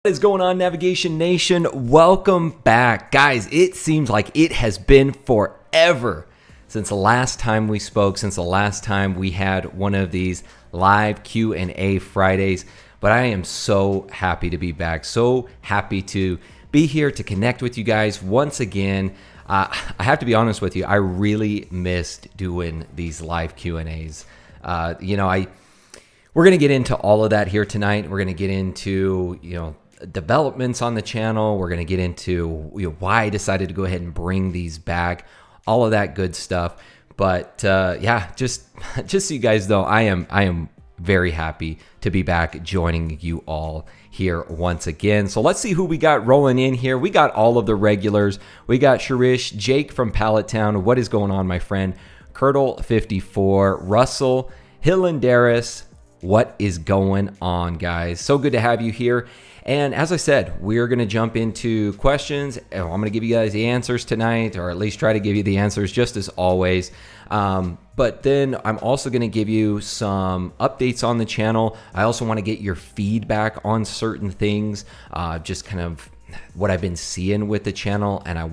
What is going on, Navigation Nation? Welcome back. Guys, it seems like it has been forever since the last time we spoke, since the last time we had one of these live Q&A Fridays. But I am so happy to be back, so happy to be here to connect with you guys once again. I have to be honest with you, I really missed doing these live Q&As. We're going to get into all of that here tonight. We're going to get into, developments on the channel. We're going to get into why I decided to go ahead and bring these back, all of that good stuff. But just so you guys know, I am very happy to be back joining you all here once again. So let's see who we got rolling in here. We got all of the regulars. We got Sharish, Jake from Pallet Town. What is going on, my friend? Curdle54, Russell, Hillendaris. What is going on, guys? So good to have you here. And as I said, we're going to jump into questions. I'm going to give you guys the answers tonight, or at least try to give you the answers just as always. But then I'm also going to give you some updates on the channel. I also want to get your feedback on certain things, just kind of what I've been seeing with the channel. And I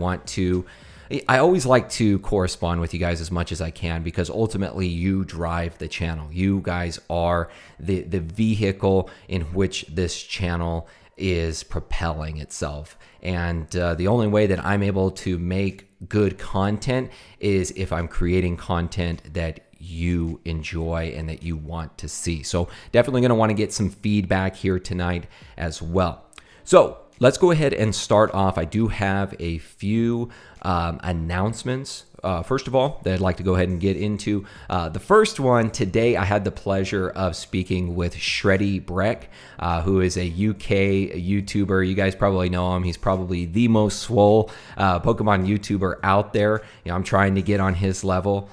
always like to correspond with you guys as much as I can, because ultimately you drive the channel. You guys are the vehicle in which this channel is propelling itself. And the only way that I'm able to make good content is if I'm creating content that you enjoy and that you want to see. So definitely going to want to get some feedback here tonight as well. So let's go ahead and start off. I do have a few announcements, first of all, that I'd like to go ahead and get into. The first one, today I had the pleasure of speaking with Shreddy Breck, who is a UK YouTuber. You guys probably know him. He's probably the most swole Pokemon YouTuber out there. I'm trying to get on his level.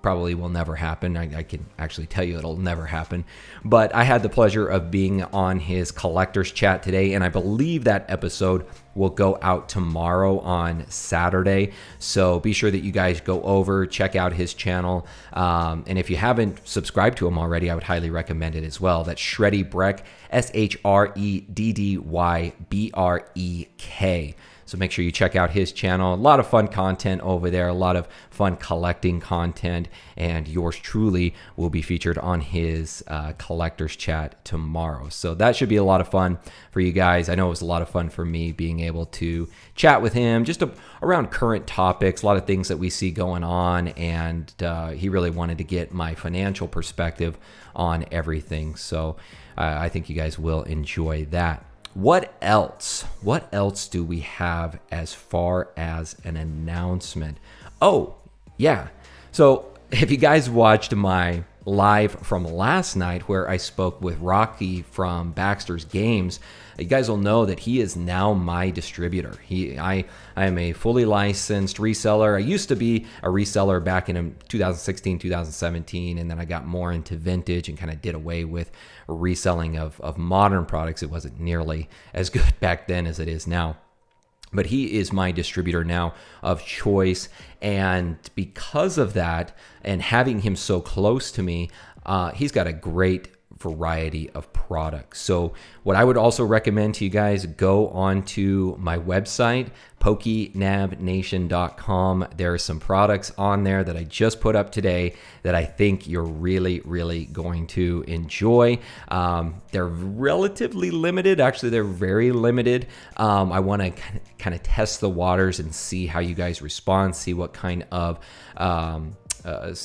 Probably will never happen. I can actually tell you it'll never happen. But I had the pleasure of being on his collector's chat today, and I believe that episode will go out tomorrow on Saturday. So be sure that you guys go over, check out his channel. And if you haven't subscribed to him already, I would highly recommend it as well. That's Shreddy Breck, SHREDDYBREK. So make sure you check out his channel. A lot of fun content over there, a lot of fun collecting content, and yours truly will be featured on his collector's chat tomorrow. So that should be a lot of fun for you guys. I know it was a lot of fun for me being able to chat with him just around current topics, a lot of things that we see going on, and he really wanted to get my financial perspective on everything. So I think you guys will enjoy that. What else? What else do we have as far as an announcement? Oh, yeah. So if you guys watched my live from last night where I spoke with Rocky from Baxter's Games, you guys will know that he is now my distributor. I am a fully licensed reseller. I used to be a reseller back in 2016, 2017, and then I got more into vintage and kind of did away with reselling of modern products. It wasn't nearly as good back then as it is now. But he is my distributor now of choice. And because of that, and having him so close to me, he's got a great variety of products. So what I would also recommend to you guys, go onto my website, PokéNavNation.com. There are some products on there that I just put up today that I think you're really, really going to enjoy. They're relatively limited. Actually, they're very limited. I want to kind of test the waters and see how you guys respond, see what kind of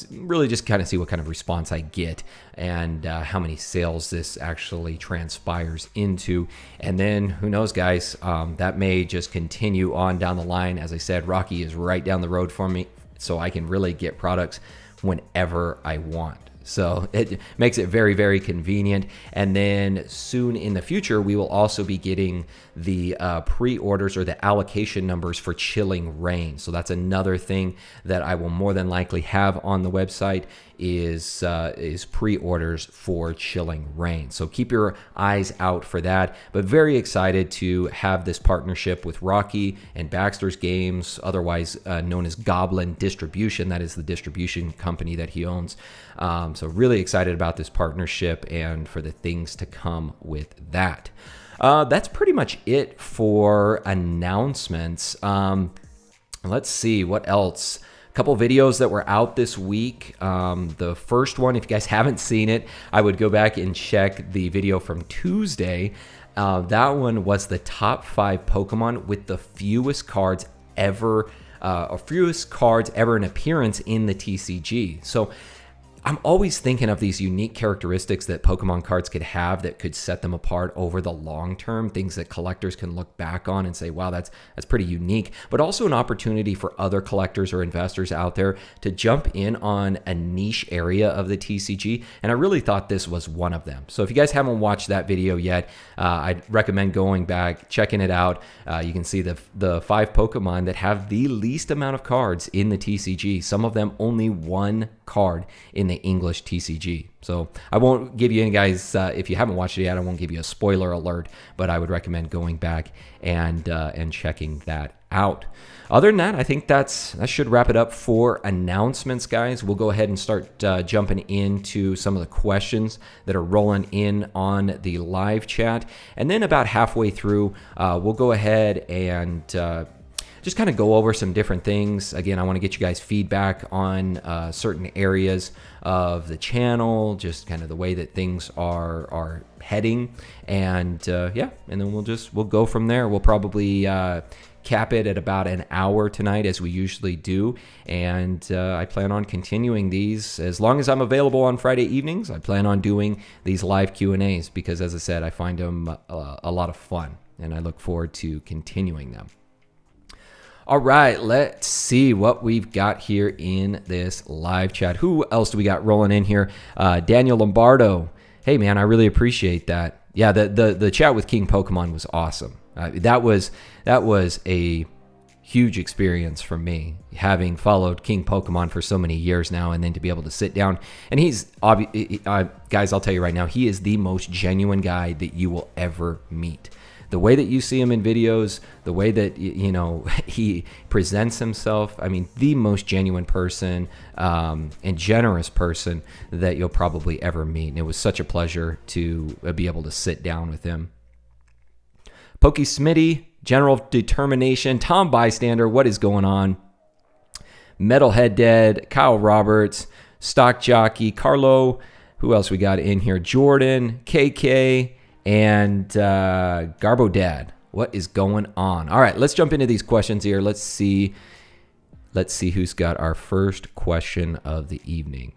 really just kind of see what kind of response I get, and how many sales this actually transpires into. And then who knows, guys, that may just continue on down the line. As I said, Rocky is right down the road for me, so I can really get products whenever I want. So it makes it very, very convenient. And then soon in the future, we will also be getting the pre-orders or the allocation numbers for Chilling Reign. So that's another thing that I will more than likely have on the website is pre-orders for Chilling Reign. So keep your eyes out for that. But very excited to have this partnership with Rocky and Baxter's Games, otherwise known as Goblin Distribution. That is the distribution company that he owns. So really excited about this partnership and for the things to come with that. That's pretty much it for announcements. Let's see what else. A couple videos that were out this week. The first one, if you guys haven't seen it, I would go back and check the video from Tuesday. That one was the top 5 Pokemon with the fewest cards ever, in appearance in the TCG. So I'm always thinking of these unique characteristics that Pokemon cards could have that could set them apart over the long term, things that collectors can look back on and say, wow, that's pretty unique, but also an opportunity for other collectors or investors out there to jump in on a niche area of the TCG. And I really thought this was one of them. So if you guys haven't watched that video yet, I'd recommend going back, checking it out. You can see the 5 Pokemon that have the least amount of cards in the TCG. Some of them only 1 card in the English TCG. So I won't give you any, guys, if you haven't watched it yet, I won't give you a spoiler alert, but I would recommend going back and checking that out. Other than that, I think that should wrap it up for announcements, guys. We'll go ahead and start jumping into some of the questions that are rolling in on the live chat. And then about halfway through, we'll go ahead and just kind of go over some different things. Again, I want to get you guys feedback on certain areas of the channel, just kind of the way that things are heading, and yeah, and then we'll go from there. We'll probably cap it at about an hour tonight, as we usually do, and I plan on continuing these as long as I'm available on Friday evenings. I plan on doing these live Q&As because, as I said, I find them a lot of fun, and I look forward to continuing them. All right, let's see what we've got here in this live chat. Who else do we got rolling in here? Daniel Lombardo. Hey, man, I really appreciate that. Yeah, the chat with King Pokemon was awesome. That was a huge experience for me, having followed King Pokemon for so many years now, and then to be able to sit down. And he's, guys, I'll tell you right now, he is the most genuine guy that you will ever meet. The way that you see him in videos, the way that, you know, he presents himself, I mean, the most genuine person and generous person that you'll probably ever meet. And it was such a pleasure to be able to sit down with him. Pokey Smitty, General Determination, Tom Bystander, what is going on? Metalhead Dead, Kyle Roberts, Stock Jockey, Carlo, who else we got in here? Jordan, KK, and Garbo Dad. What is going on? All right, let's jump into these questions here. Let's see who's got our first question of the evening.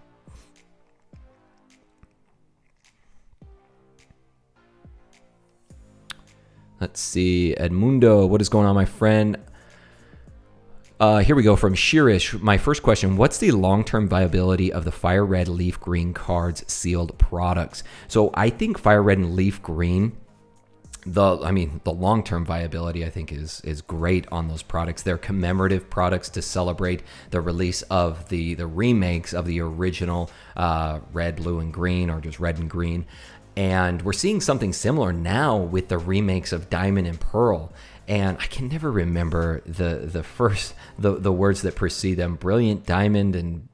Let's see. Edmundo, what is going on, my friend? Here we go from Shirish. My first question, what's the long-term viability of the FireRed LeafGreen cards sealed products? So I think FireRed and LeafGreen, the long-term viability I think is great on those products. They're commemorative products to celebrate the release of the remakes of the original red, blue, and green, or just red and green. And we're seeing something similar now with the remakes of Diamond and Pearl. And I can never remember the words that precede them. Brilliant Diamond and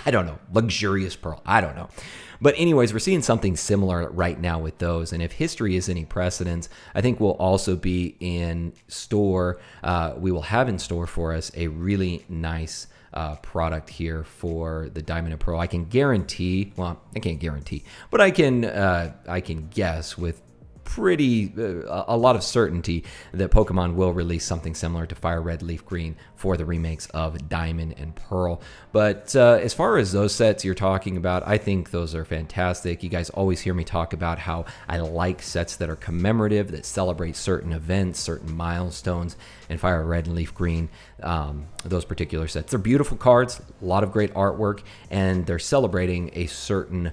I don't know, Luxurious Pearl. I don't know. But anyways, we're seeing something similar right now with those. And if history is any precedence, I think we'll also be in store. We will have in store for us a really nice product here for the Diamond and Pearl. I can guarantee, well, I can't guarantee, but I can guess with a lot of certainty that Pokemon will release something similar to FireRed LeafGreen for the remakes of Diamond and Pearl. But as far as those sets you're talking about, I think those are fantastic. You guys always hear me talk about how I like sets that are commemorative, that celebrate certain events, certain milestones, and FireRed and LeafGreen, those particular sets. They're beautiful cards, a lot of great artwork, and they're celebrating a certain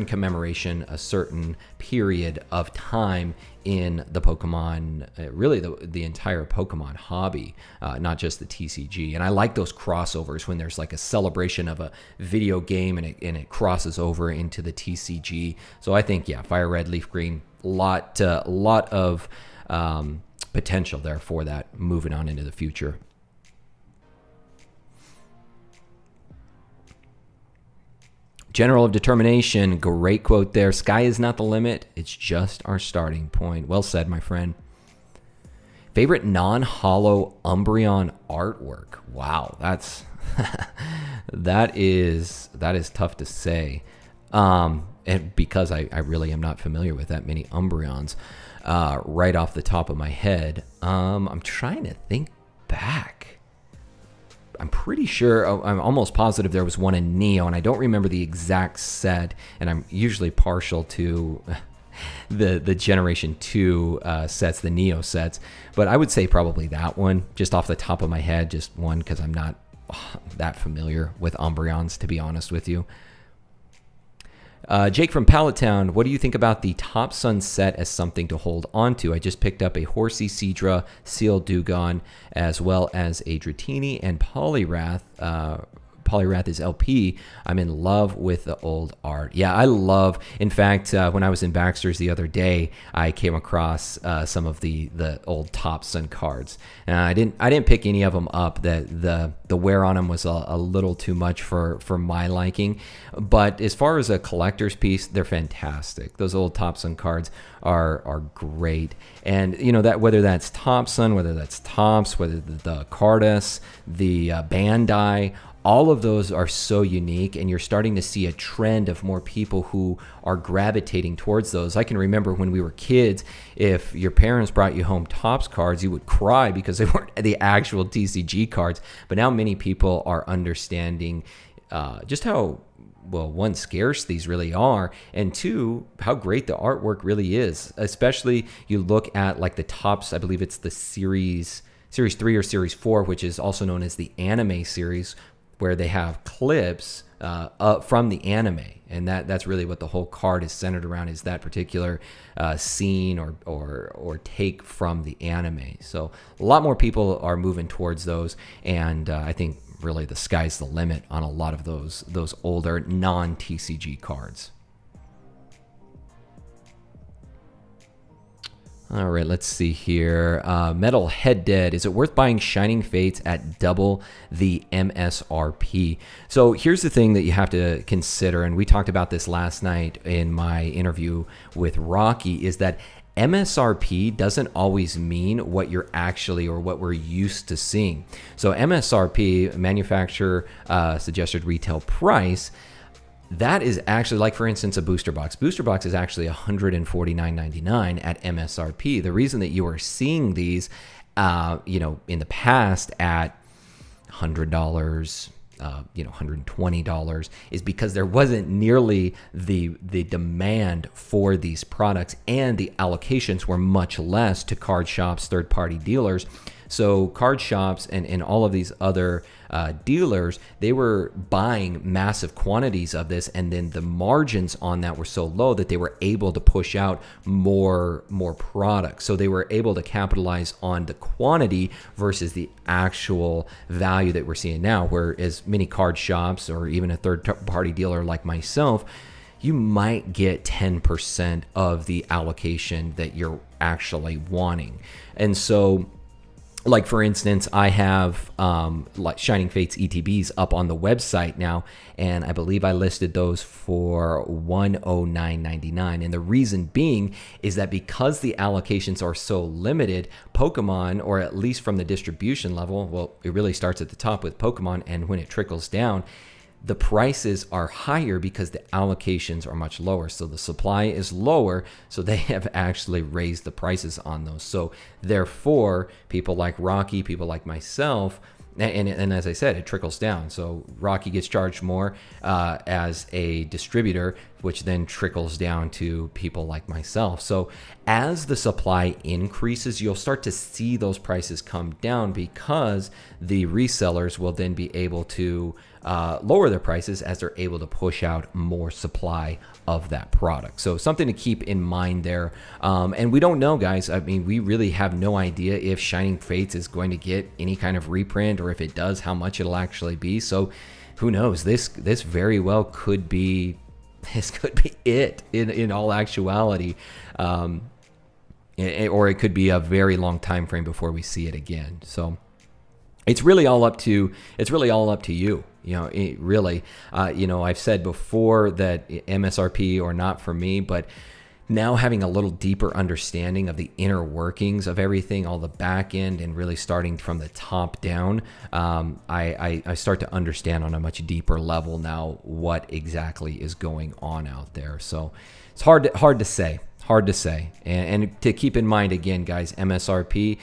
commemoration, a certain period of time in the Pokemon, really the entire Pokemon hobby, not just the TCG. And I like those crossovers when there's like a celebration of a video game and it crosses over into the TCG. So I think, yeah, FireRed LeafGreen, a lot of potential there for that moving on into the future. General of Determination, great quote there. Sky is not the limit. It's just our starting point. Well said, my friend. Favorite non-holo Umbreon artwork. Wow, that's that is tough to say. And because I really am not familiar with that many Umbreons right off the top of my head. I'm trying to think back. I'm pretty sure, I'm almost positive there was one in Neo, and I don't remember the exact set, and I'm usually partial to the Generation 2 sets, the Neo sets, but I would say probably that one, just off the top of my head, just one, because I'm not that familiar with Umbreons, to be honest with you. Jake from Palatown, what do you think about the TopSun set as something to hold on to? I just picked up a Horsey Seadra, Seal Dugong, as well as a Dratini and Poliwrath. Poliwrath is LP. I'm in love with the old art. Yeah, I love, in fact, when I was in Baxter's the other day, I came across some of the old TopSun cards. I didn't pick any of them up. The wear on them was a little too much for my liking. But as far as a collector's piece, they're fantastic. Those old TopSun cards are great. And you know, that whether that's TopSun, whether that's Tops, whether the Cardus, the Bandai, all of those are so unique, and you're starting to see a trend of more people who are gravitating towards those. I can remember when we were kids, if your parents brought you home Topps cards, you would cry because they weren't the actual TCG cards. But now many people are understanding just how, well, one, scarce these really are, and two, how great the artwork really is. Especially you look at like the Topps, I believe it's the Series 3 or Series 4, which is also known as the anime series, where they have clips from the anime, and that's really what the whole card is centered around, is that particular scene or take from the anime. So a lot more people are moving towards those, and I think really the sky's the limit on a lot of those older non-TCG cards. All right, let's see here. Metal Head Dead. Is it worth buying Shining Fates at double the MSRP? So here's the thing that you have to consider, and we talked about this last night in my interview with Rocky, is that MSRP doesn't always mean what you're actually or what we're used to seeing. So MSRP, manufacturer suggested retail price, that is actually, like for instance, a booster box. Booster box is actually $149.99 at MSRP. The reason that you are seeing these, in the past at $100, $120 is because there wasn't nearly the demand for these products, and the allocations were much less to card shops, third-party dealers. So card shops and all of these other dealers, they were buying massive quantities of this, and then the margins on that were so low that they were able to push out more products. So they were able to capitalize on the quantity versus the actual value that we're seeing now, whereas many card shops or even a third-party dealer like myself, you might get 10% of the allocation that you're actually wanting. And so, like for instance, I have like Shining Fates ETBs up on the website now, and I believe I listed those for $109.99. And the reason being is that because the allocations are so limited, Pokemon, or at least from the distribution level, well, it really starts at the top with Pokemon, and when it trickles down, the prices are higher because the allocations are much lower. So the supply is lower, so they have actually raised the prices on those. So therefore, people like Rocky, people like myself, and as I said, it trickles down. So Rocky gets charged more as a distributor, which then trickles down to people like myself. So as the supply increases, you'll start to see those prices come down, because the resellers will then be able to lower their prices as they're able to push out more supply of that product. So something to keep in mind there. And we don't know, guys. I mean, we really have no idea if Shining Fates is going to get any kind of reprint, or if it does, how much it'll actually be. So who knows? This very well could be, this could be it in all actuality. Or it could be a very long time frame before we see it again. So it's really all up to you. Really, I've said before that MSRP or not for me, but now having a little deeper understanding of the inner workings of everything, all the back end, and really starting from the top down, I start to understand on a much deeper level now what exactly is going on out there. So it's hard to say. And to keep in mind, again, guys, MSRP,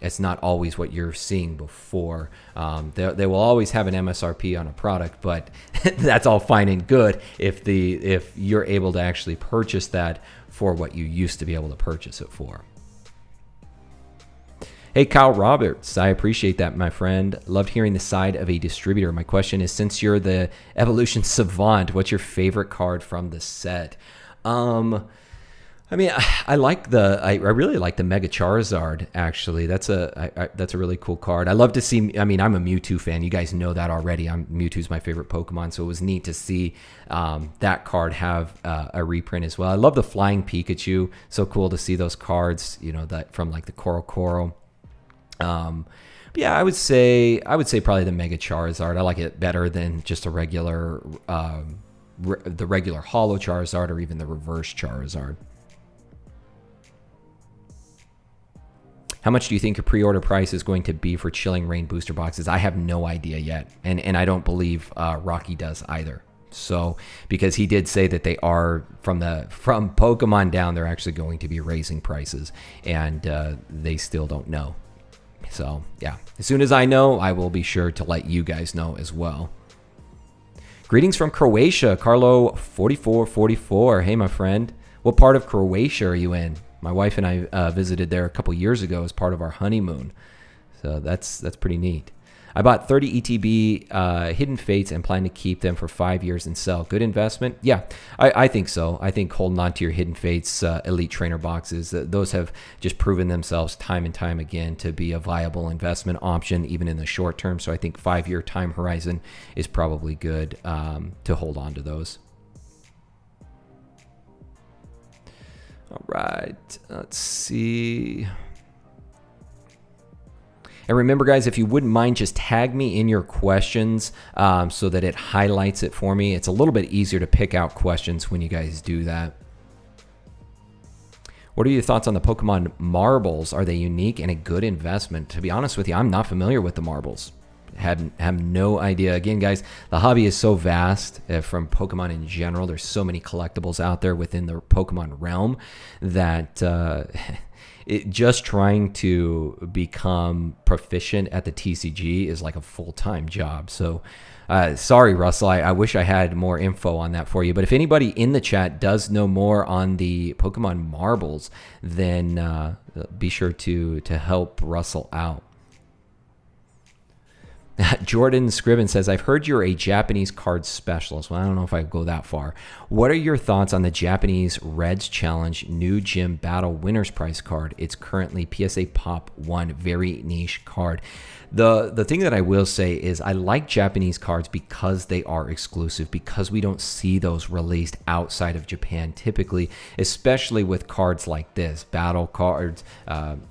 it's not always what you're seeing before. They will always have an MSRP on a product, but that's all fine and good if you're able to actually purchase that for what you used to be able to purchase it for. Hey, Kyle Roberts, I appreciate that, my friend. Loved hearing the side of a distributor. My question is, since you're the evolution savant, what's your favorite card from the set? I mean, I really like the Mega Charizard. Actually, that's a really cool card. I love to see. I mean, I'm a Mewtwo fan. You guys know that already. Mewtwo's my favorite Pokemon, so it was neat to see that card have a reprint as well. I love the Flying Pikachu. So cool to see those cards. That from like the Koro. Yeah, I would say probably the Mega Charizard. I like it better than just a regular the regular Holo Charizard or even the Reverse Charizard. How much do you think your pre-order price is going to be for Chilling Reign booster boxes? I have no idea yet, and I don't believe Rocky does either. So, because he did say that they are from Pokemon down, they're actually going to be raising prices, and they still don't know. So, yeah, as soon as I know, I will be sure to let you guys know as well. Greetings from Croatia, Carlo4444. Hey, my friend, what part of Croatia are you in? My wife and I visited there a couple years ago as part of our honeymoon. So that's pretty neat. I bought 30 ETB Hidden Fates and plan to keep them for 5 years and sell. Good investment? Yeah, I think so. I think holding on to your Hidden Fates Elite Trainer boxes, those have just proven themselves time and time again to be a viable investment option, even in the short term. So I think 5-year time horizon is probably good to hold on to those. All right, let's see. And remember, guys, if you wouldn't mind, just tag me in your questions so that it highlights it for me. It's a little bit easier to pick out questions when you guys do that. What are your thoughts on the Pokemon marbles? Are they unique and a good investment? To be honest with you, I'm not familiar with the marbles. Have no idea. Again, guys, the hobby is so vast from Pokemon in general. There's so many collectibles out there within the Pokemon realm that just trying to become proficient at the TCG is like a full-time job. So sorry, Russell, I wish I had more info on that for you. But if anybody in the chat does know more on the Pokemon marbles, then be sure to help Russell out. Jordan Scriven says, I've heard you're a Japanese card specialist. Well, I don't know if I go that far. What are your thoughts on the Japanese Reds Challenge New Gym Battle Winner's Prize card? It's currently PSA Pop 1, very niche card. The thing that I will say is I like Japanese cards because they are exclusive, because we don't see those released outside of Japan typically, especially with cards like this, battle cards.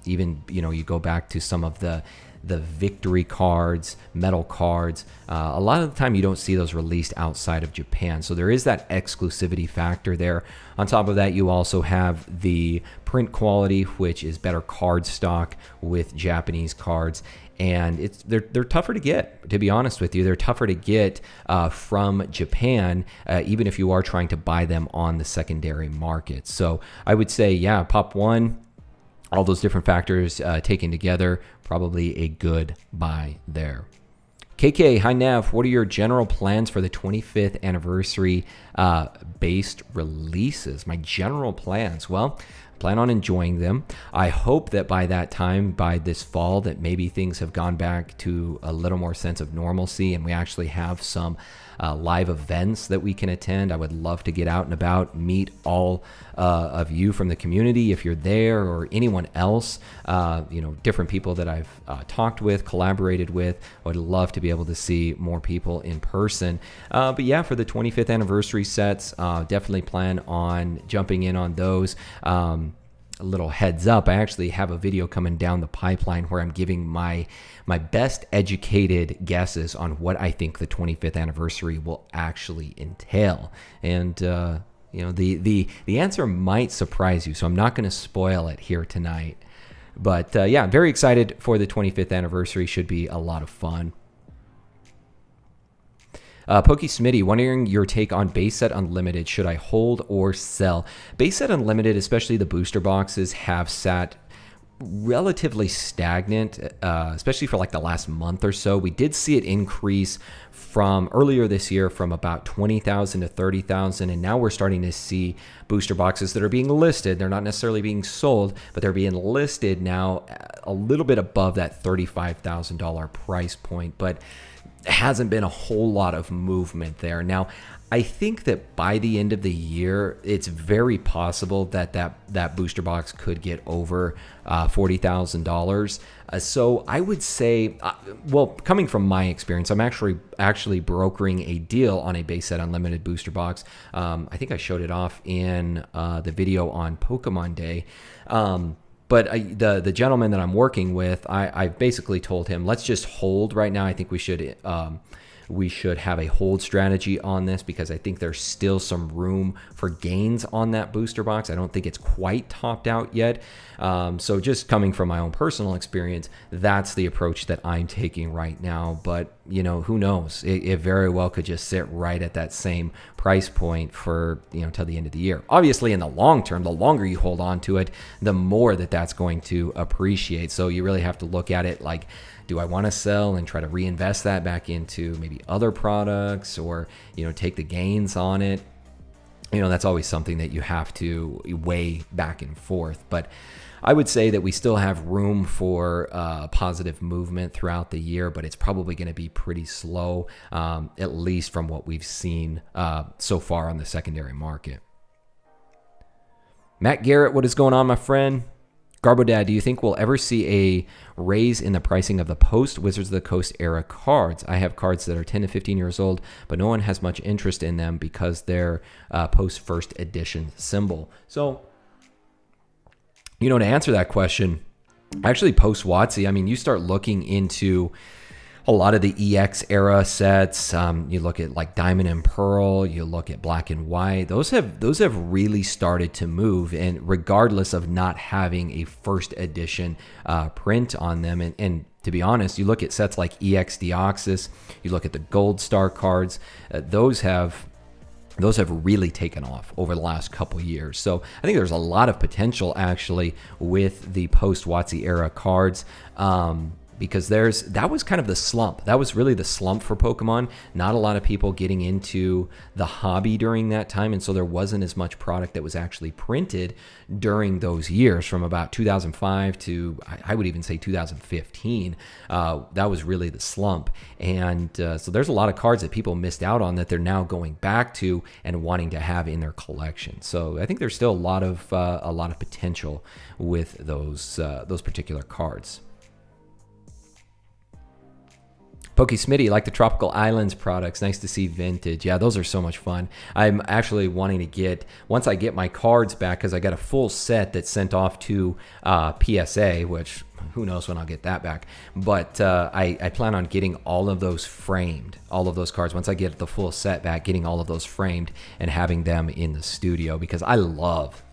Even, you go back to some of the victory cards, metal cards. A lot of the time you don't see those released outside of Japan. So there is that exclusivity factor there. On top of that, you also have the print quality, which is better card stock with Japanese cards. And they're tougher to get, to be honest with you. They're tougher to get from Japan, even if you are trying to buy them on the secondary market. So I would say, yeah, Pop 1, all those different factors taken together, probably a good buy there. KK, hi Nav, what are your general plans for the 25th anniversary based releases? My general plans, well, plan on enjoying them. I hope that by that time, by this fall, that maybe things have gone back to a little more sense of normalcy and we actually have some live events that we can attend. I would love to get out and about, meet all of you from the community if you're there, or anyone else, different people that I've talked with, collaborated with. I would love to be able to see more people in person. But yeah, for the 25th anniversary sets, definitely plan on jumping in on those. a little heads up, I actually have a video coming down the pipeline where I'm giving my best educated guesses on what I think the 25th anniversary will actually entail. And the answer might surprise you, so I'm not going to spoil it here tonight. But yeah, I'm very excited for the 25th anniversary. Should be a lot of fun. Smitty, wondering your take on Base Set Unlimited. Should I hold or sell? Base Set Unlimited, especially the booster boxes, have sat relatively stagnant, especially for like the last month or so. We did see it increase from earlier this year from about 20,000 to 30,000, and now we're starting to see booster boxes that are being listed. They're not necessarily being sold, but they're being listed now a little bit above that $35,000 price point, but hasn't been a whole lot of movement there. Now, I think that by the end of the year, it's very possible that booster box could get over $40,000. So I would say, well, coming from my experience, I'm actually brokering a deal on a Base Set Unlimited booster box. I think I showed it off in the video on Pokemon Day. But the gentleman that I'm working with, I basically told him, let's just hold right now. I think we should have a hold strategy on this because I think there's still some room for gains on that booster box. I don't think it's quite topped out yet. So just coming from my own personal experience, that's the approach that I'm taking right now. But, who knows? It very well could just sit right at that same price point for, till the end of the year. Obviously, in the long term, the longer you hold on to it, the more that's going to appreciate. So you really have to look at it like, do I want to sell and try to reinvest that back into maybe other products or, take the gains on it? That's always something that you have to weigh back and forth. But I would say that we still have room for positive movement throughout the year, but it's probably going to be pretty slow, at least from what we've seen so far on the secondary market. Matt Garrett, what is going on, my friend? Garbodad, do you think we'll ever see a raise in the pricing of the post-Wizards of the Coast era cards? I have cards that are 10 to 15 years old, but no one has much interest in them because they're post-first edition symbol. So, to answer that question, actually post-WotC, you start looking into a lot of the EX era sets. You look at like Diamond and Pearl, you look at Black and White. Those have really started to move, and regardless of not having a first edition print on them. And to be honest, you look at sets like EX Deoxys, you look at the Gold Star cards, those have really taken off over the last couple years. So I think there's a lot of potential actually with the post-WotC era cards. Because that was kind of the slump. That was really the slump for Pokemon. Not a lot of people getting into the hobby during that time, and so there wasn't as much product that was actually printed during those years from about 2005 to, I would even say 2015. That was really the slump. And so there's a lot of cards that people missed out on that they're now going back to and wanting to have in their collection. So I think there's still a lot of potential with those particular cards. Smitty, like the Tropical Islands products, nice to see vintage. Yeah, those are so much fun. I'm actually wanting to get, once I get my cards back, because I got a full set that's sent off to PSA, which who knows when I'll get that back. But I plan on getting all of those framed, all of those cards. Once I get the full set back, getting all of those framed and having them in the studio, because I love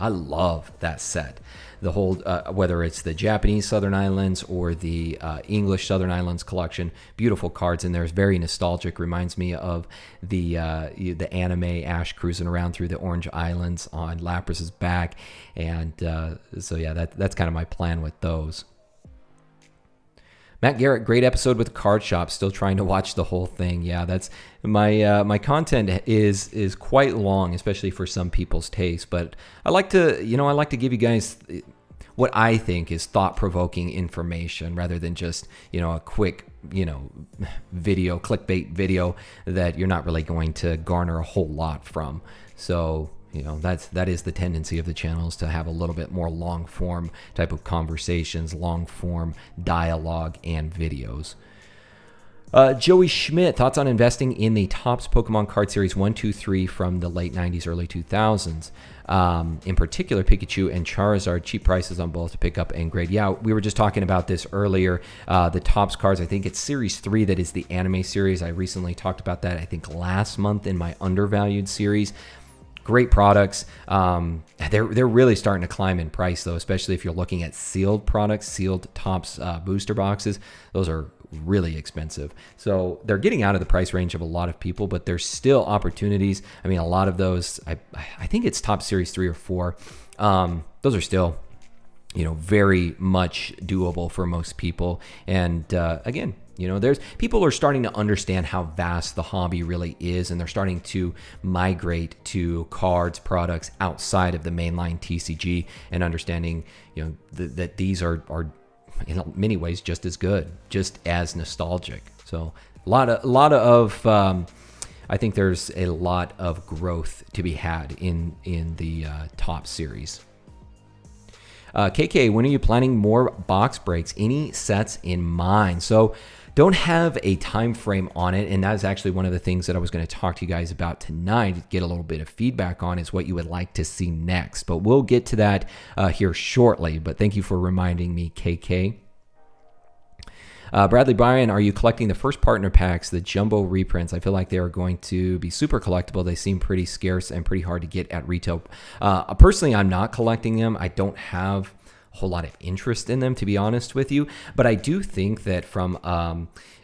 that set. The whole, whether it's the Japanese Southern Islands or the English Southern Islands collection, beautiful cards in there. It's very nostalgic. Reminds me of the anime Ash cruising around through the Orange Islands on Lapras's back, and so yeah, that's kind of my plan with those. Matt Garrett, great episode with the card shop. Still trying to watch the whole thing. Yeah, that's my content is quite long, especially for some people's taste. But I like to give you guys what I think is thought-provoking information rather than just a quick video, clickbait video that you're not really going to garner a whole lot from. So that is the tendency of the channels, to have a little bit more long form type of conversations, long form dialogue and videos. Joey Schmidt, thoughts on investing in the Topps Pokemon card series 1, 2, 3 from the late 90s, early 2000s. In particular, Pikachu and Charizard, cheap prices on both to pick up and grade. Yeah, we were just talking about this earlier. The Topps cards, I think it's Series 3 that is the anime series. I recently talked about that, I think, last month in my Undervalued series. Great products. They're really starting to climb in price, though, especially if you're looking at sealed products, sealed Topps booster boxes. Those are really expensive. So they're getting out of the price range of a lot of people, but there's still opportunities. I mean, a lot of those, I think it's Topps Series 3 or 4. Those are still, very much doable for most people. And again, there's people are starting to understand how vast the hobby really is, and they're starting to migrate to cards, products outside of the mainline TCG, and understanding, that these are in many ways just as good, just as nostalgic. So a lot of I think there's a lot of growth to be had in the top series. KK, when are you planning more box breaks? Any sets in mind? So don't have a time frame on it, and that is actually one of the things that I was going to talk to you guys about tonight, get a little bit of feedback on, is what you would like to see next. But we'll get to that here shortly. But thank you for reminding me, KK. Bradley Bryan, are you collecting the first partner packs, the jumbo reprints? I feel like they are going to be super collectible. They seem pretty scarce and pretty hard to get at retail. Personally, I'm not collecting them. I don't have a whole lot of interest in them, to be honest with you. But I do think that from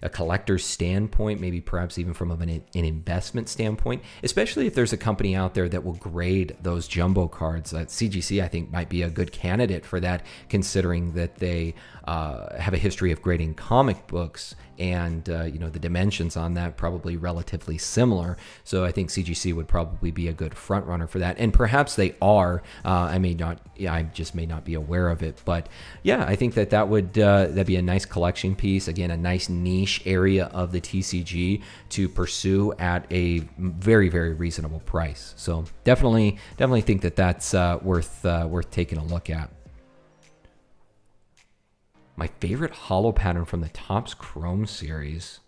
a collector's standpoint, maybe perhaps even from an investment standpoint, especially if there's a company out there that will grade those jumbo cards, CGC I think might be a good candidate for that, considering that they have a history of grading comic books, and the dimensions on that probably relatively similar. So I think CGC would probably be a good front runner for that, and perhaps they are. I just may not be aware of it, but yeah, I think that would that'd be a nice collection piece. Again, a nice niche area of the TCG to pursue at a very, very reasonable price. So definitely think that's worth taking a look at. My favorite holo pattern from the Topps Chrome series.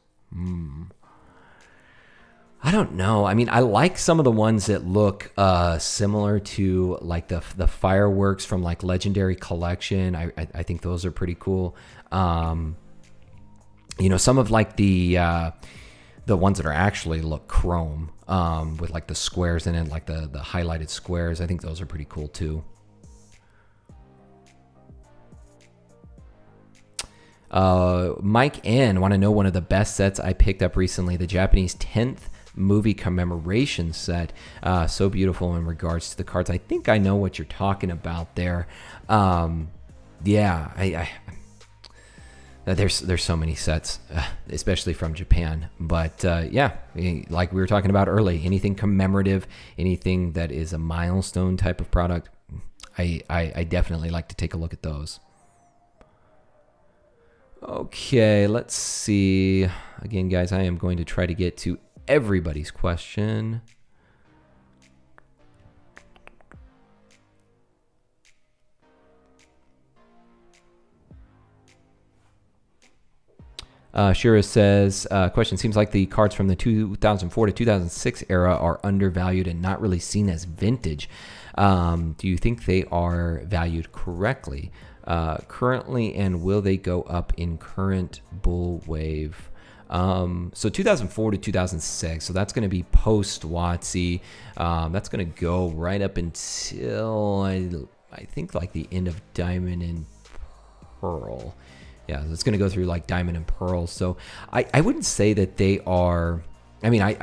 I don't know. I mean, I like some of the ones that look similar to like the fireworks from like Legendary Collection. I think those are pretty cool. Some of like the ones that are actually look chrome with like the squares in it, like the highlighted squares. I think those are pretty cool too. Mike N, want to know one of the best sets I picked up recently, the Japanese 10th movie commemoration set. So beautiful in regards to the cards. I think I know what you're talking about there. Yeah, there's so many sets, especially from Japan. But yeah, like we were talking about early, anything commemorative, anything that is a milestone type of product, I definitely like to take a look at those. Okay, let's see. Again, guys, I am going to try to get to everybody's question. Shira says, question, seems like the cards from the 2004 to 2006 era are undervalued and not really seen as vintage. Do you think they are valued correctly? Currently, and will they go up in current bull wave? So 2004 to 2006, so that's going to be post-WotC. That's going to go right up until I think like the end of Diamond and Pearl. Yeah, it's going to go through like Diamond and Pearl. So I wouldn't say that they are. I mean,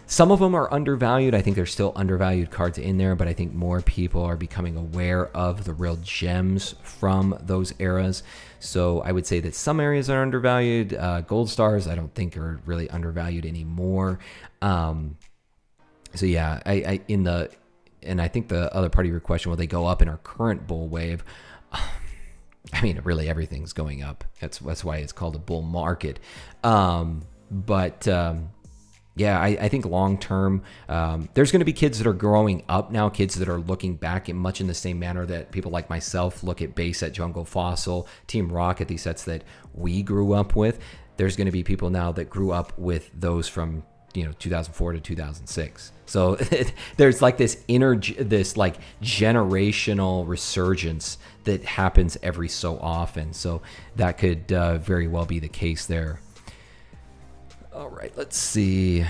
some of them are undervalued. I think there's still undervalued cards in there, but I think more people are becoming aware of the real gems from those eras. So I would say that some areas are undervalued. Gold Stars, I don't think are really undervalued anymore. So yeah, and I think the other part of your question, will they go up in our current bull wave? I mean, really everything's going up. That's why it's called a bull market. Yeah, I think long term, there's going to be kids that are growing up now, kids that are looking back in much in the same manner that people like myself look at Base Set, Jungle Fossil, Team Rocket, these sets that we grew up with. there's going to be people now that grew up with those from 2004 to 2006. So there's like this like generational resurgence that happens every so often. So that could very well be the case there. All right, let's see.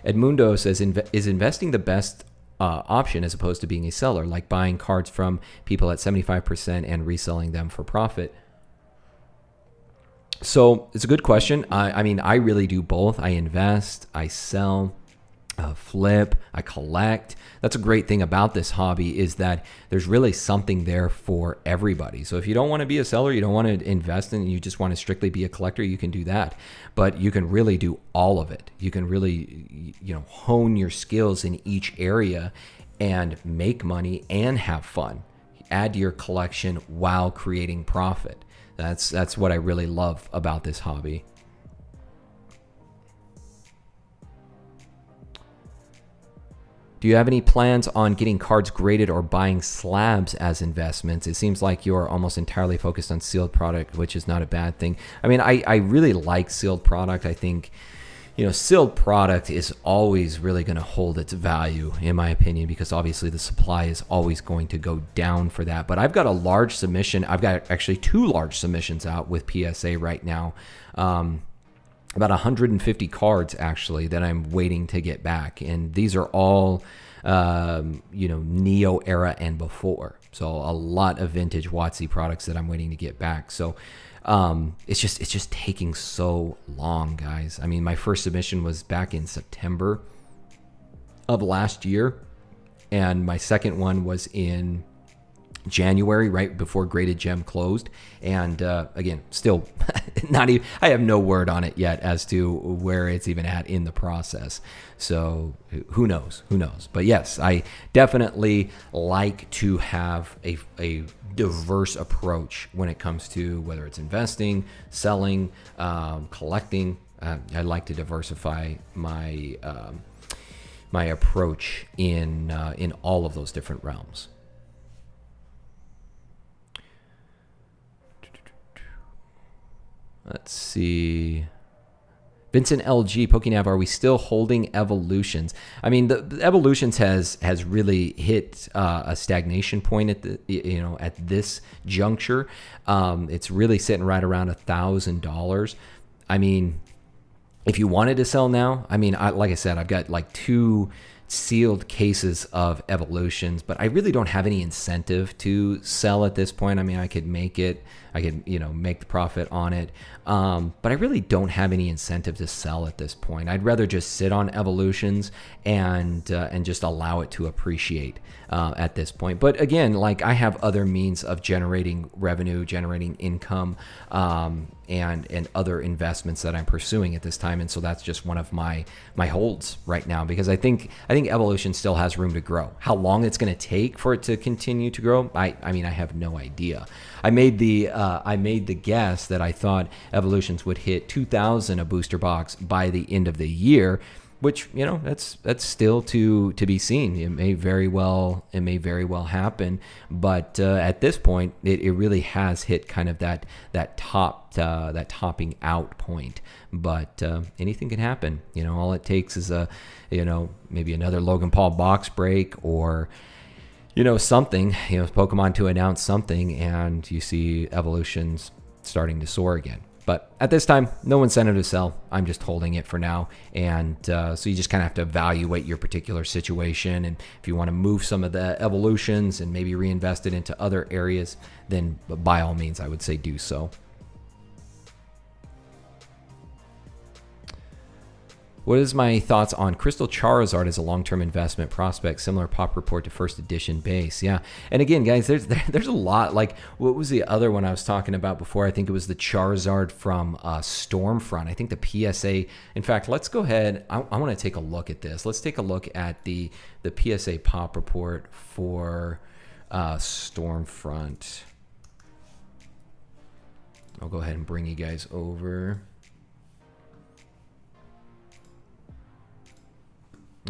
Edmundo says, is investing the best option as opposed to being a seller, like buying cards from people at 75% and reselling them for profit? So it's a good question. I mean, I really do both. I invest, I sell, flip, I collect. That's a great thing about this hobby, is that there's really something there for everybody. So if you don't want to be a seller, you don't want to invest in, you just want to strictly be a collector, you can do that. But you can really do all of it. You can really, hone your skills in each area and make money and have fun. Add to your collection while creating profit. That's what I really love about this hobby. Do you have any plans on getting cards graded or buying slabs as investments? It seems like you're almost entirely focused on sealed product, which is not a bad thing. I mean, I really like sealed product. I think, sealed product is always really going to hold its value, in my opinion, because obviously the supply is always going to go down for that. But I've got a large submission. I've got actually 2 large submissions out with PSA right now. About 150 cards actually that I'm waiting to get back, and these are all Neo era and before, so a lot of vintage WotC products that I'm waiting to get back. So it's just taking so long, guys. I mean, my first submission was back in September of last year, and my second one was in January, right before Graded Gem closed. And again, still not even, I have no word on it yet as to where it's even at in the process. So who knows? But yes, I definitely like to have a diverse approach when it comes to whether it's investing, selling, collecting. I like to diversify my my approach in all of those different realms. Let's see. Vincent LG, PokéNav, are we still holding Evolutions? I mean, the Evolutions has really hit a stagnation point at at this juncture. It's really sitting right around $1,000. I mean, if you wanted to sell now, I mean, like I said, I've got like 2 sealed cases of Evolutions, but I really don't have any incentive to sell at this point. I mean, I could make it, I could, make the profit on it. But I really don't have any incentive to sell at this point. I'd rather just sit on Evolutions and just allow it to appreciate at this point. But again, like, I have other means of generating revenue, generating income, and other investments that I'm pursuing at this time. And so that's just one of my holds right now, because I think Evolution still has room to grow. How long it's going to take for it to continue to grow, I mean, I have no idea. I made the guess that I thought Evolutions would hit 2,000 a booster box by the end of the year, which, that's still to be seen. It may very well happen, but at this point, it really has hit kind of that topping out point. But anything can happen. All it takes is maybe another Logan Paul box break, or something, Pokemon to announce something, and you see Evolutions starting to soar again. But at this time, no incentive to sell. I'm just holding it for now. And so you just kind of have to evaluate your particular situation. And if you want to move some of the Evolutions and maybe reinvest it into other areas, then by all means, I would say do so. What is my thoughts on Crystal Charizard as a long-term investment prospect? Similar pop report to first edition base. Yeah. And again, guys, there's a lot. Like, what was the other one I was talking about before? I think it was the Charizard from Stormfront. I think the PSA. In fact, let's go ahead. I want to take a look at this. Let's take a look at the PSA pop report for Stormfront. I'll go ahead and bring you guys over.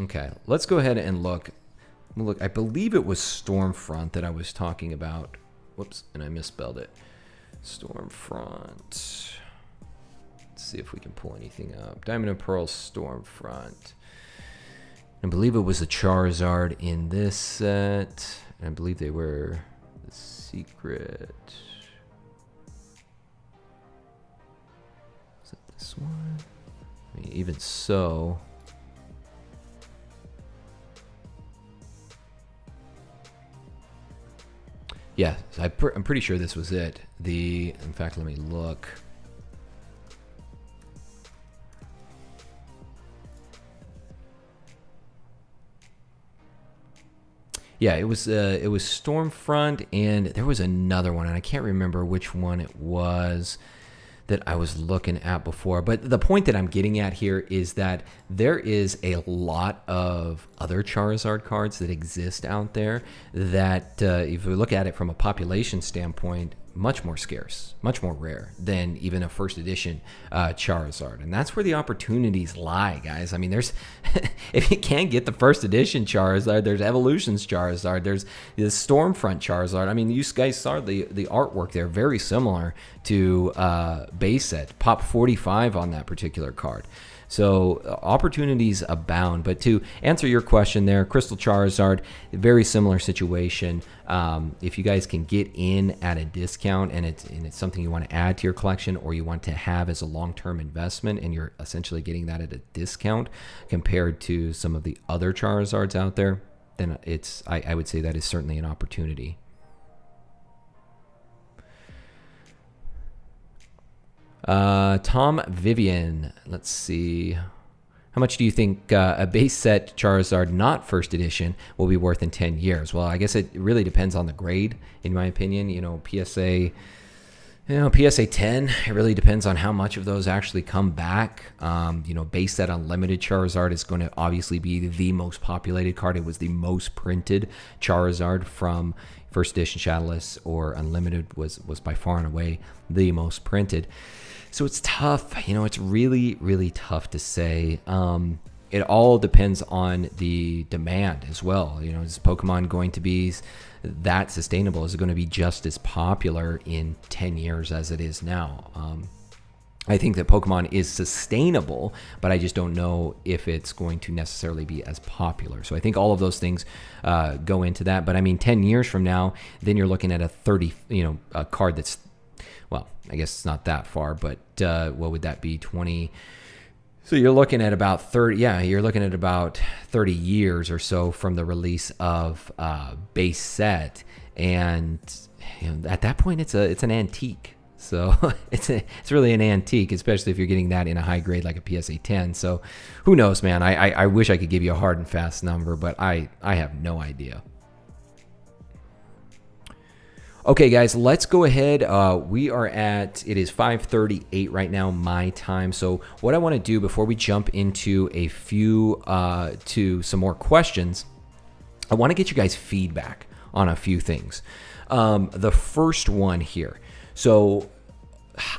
Okay, let's go ahead and look. I believe it was Stormfront that I was talking about. Whoops, and I misspelled it. Stormfront. Let's see if we can pull anything up. Diamond and Pearl Stormfront. I believe it was a Charizard in this set. And I believe they were the secret. Is it this one? I mean, even so. Yeah, I'm pretty sure this was it. In fact, let me look. Yeah, it was Stormfront, and there was another one, and I can't remember which one it was that I was looking at before. But the point that I'm getting at here is that there is a lot of other Charizard cards that exist out there that, if we look at it from a population standpoint, much more scarce, much more rare than even a first edition Charizard. And that's where the opportunities lie, guys. I mean, there's if you can't get the first edition Charizard, there's Evolutions Charizard, there's the Stormfront Charizard. I mean, you guys saw the artwork there, very similar to base set, pop 45 on that particular card. So opportunities abound. But to answer your question there, Crystal Charizard, very similar situation. If you guys can get in at a discount and it's something you want to add to your collection or you want to have as a long-term investment and you're essentially getting that at a discount compared to some of the other Charizards out there, then I would say that is certainly an opportunity. Tom Vivian, let's see. How much do you think a base set Charizard, not first edition, will be worth in 10 years? Well, I guess it really depends on the grade, in my opinion. PSA 10, it really depends on how much of those actually come back. Base set Unlimited Charizard is going to obviously be the most populated card. It was the most printed Charizard from first edition Shadowless or Unlimited was by far and away the most printed. So it's tough. It's really, really tough to say. It all depends on the demand as well. Is Pokemon going to be that sustainable? Is it going to be just as popular in 10 years as it is now? I think that Pokemon is sustainable, but I just don't know if it's going to necessarily be as popular. So I think all of those things go into that. But I mean, 10 years from now, then you're looking at a card that's, well, I guess it's not that far, but what would that be? 20. So you're looking at about 30. Yeah, you're looking at about 30 years or so from the release of base set, and at that point, it's an antique. So it's really an antique, especially if you're getting that in a high grade like a PSA 10. So who knows, man? I wish I could give you a hard and fast number, but I have no idea. Okay, guys, let's go ahead. It is 5:38 right now, my time. So what I want to do before we jump into to some more questions, I want to get you guys feedback on a few things. The first one here. So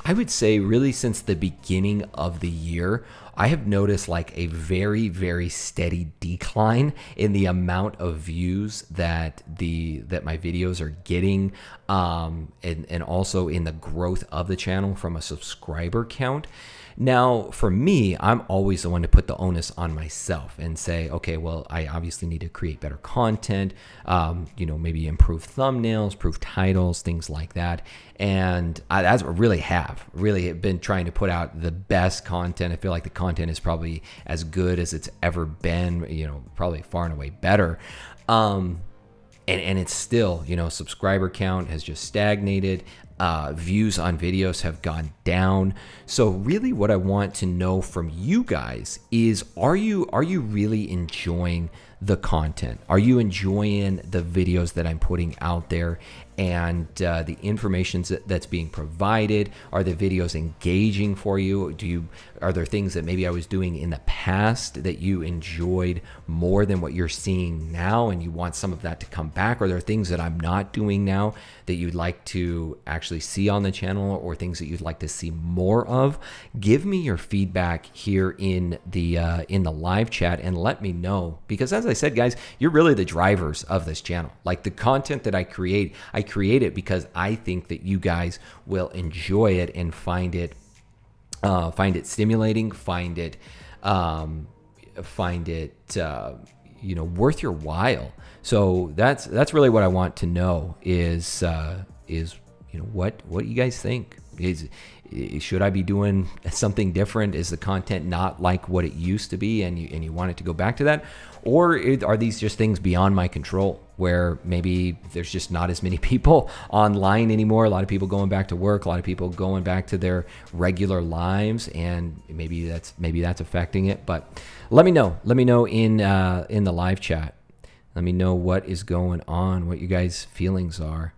I would say really since the beginning of the year, I have noticed like a very, very steady decline in the amount of views that my videos are getting, and also in the growth of the channel from a subscriber count. Now, for me, I'm always the one to put the onus on myself and say, okay, well, I obviously need to create better content, maybe improve thumbnails, improve titles, things like that. And that's what I really have been trying to put out the best content. I feel like the content is probably as good as it's ever been, probably far and away better. And it's still, subscriber count has just stagnated. Views on videos have gone down. So really what I want to know from you guys is, are you really enjoying the content? Are you enjoying the videos that I'm putting out there and the information that's being provided? Are the videos engaging for you? Are there things that maybe I was doing in the past that you enjoyed more than what you're seeing now and you want some of that to come back? Are there things that I'm not doing now that you'd like to actually see on the channel, or things that you'd like to see more of? Give me your feedback here in the live chat and let me know, because as as I said, guys, you're really the drivers of this channel. Like the content that I create it because I think that you guys will enjoy it and find it stimulating, find it worth your while. So that's really what I want to know is what you guys think. Should I be doing something different? Is the content not like what it used to be and you want it to go back to that? Or are these just things beyond my control where maybe there's just not as many people online anymore? A lot of people going back to work, a lot of people going back to their regular lives, and maybe that's affecting it. But let me know in the live chat. Let me know what is going on, what you guys' feelings are.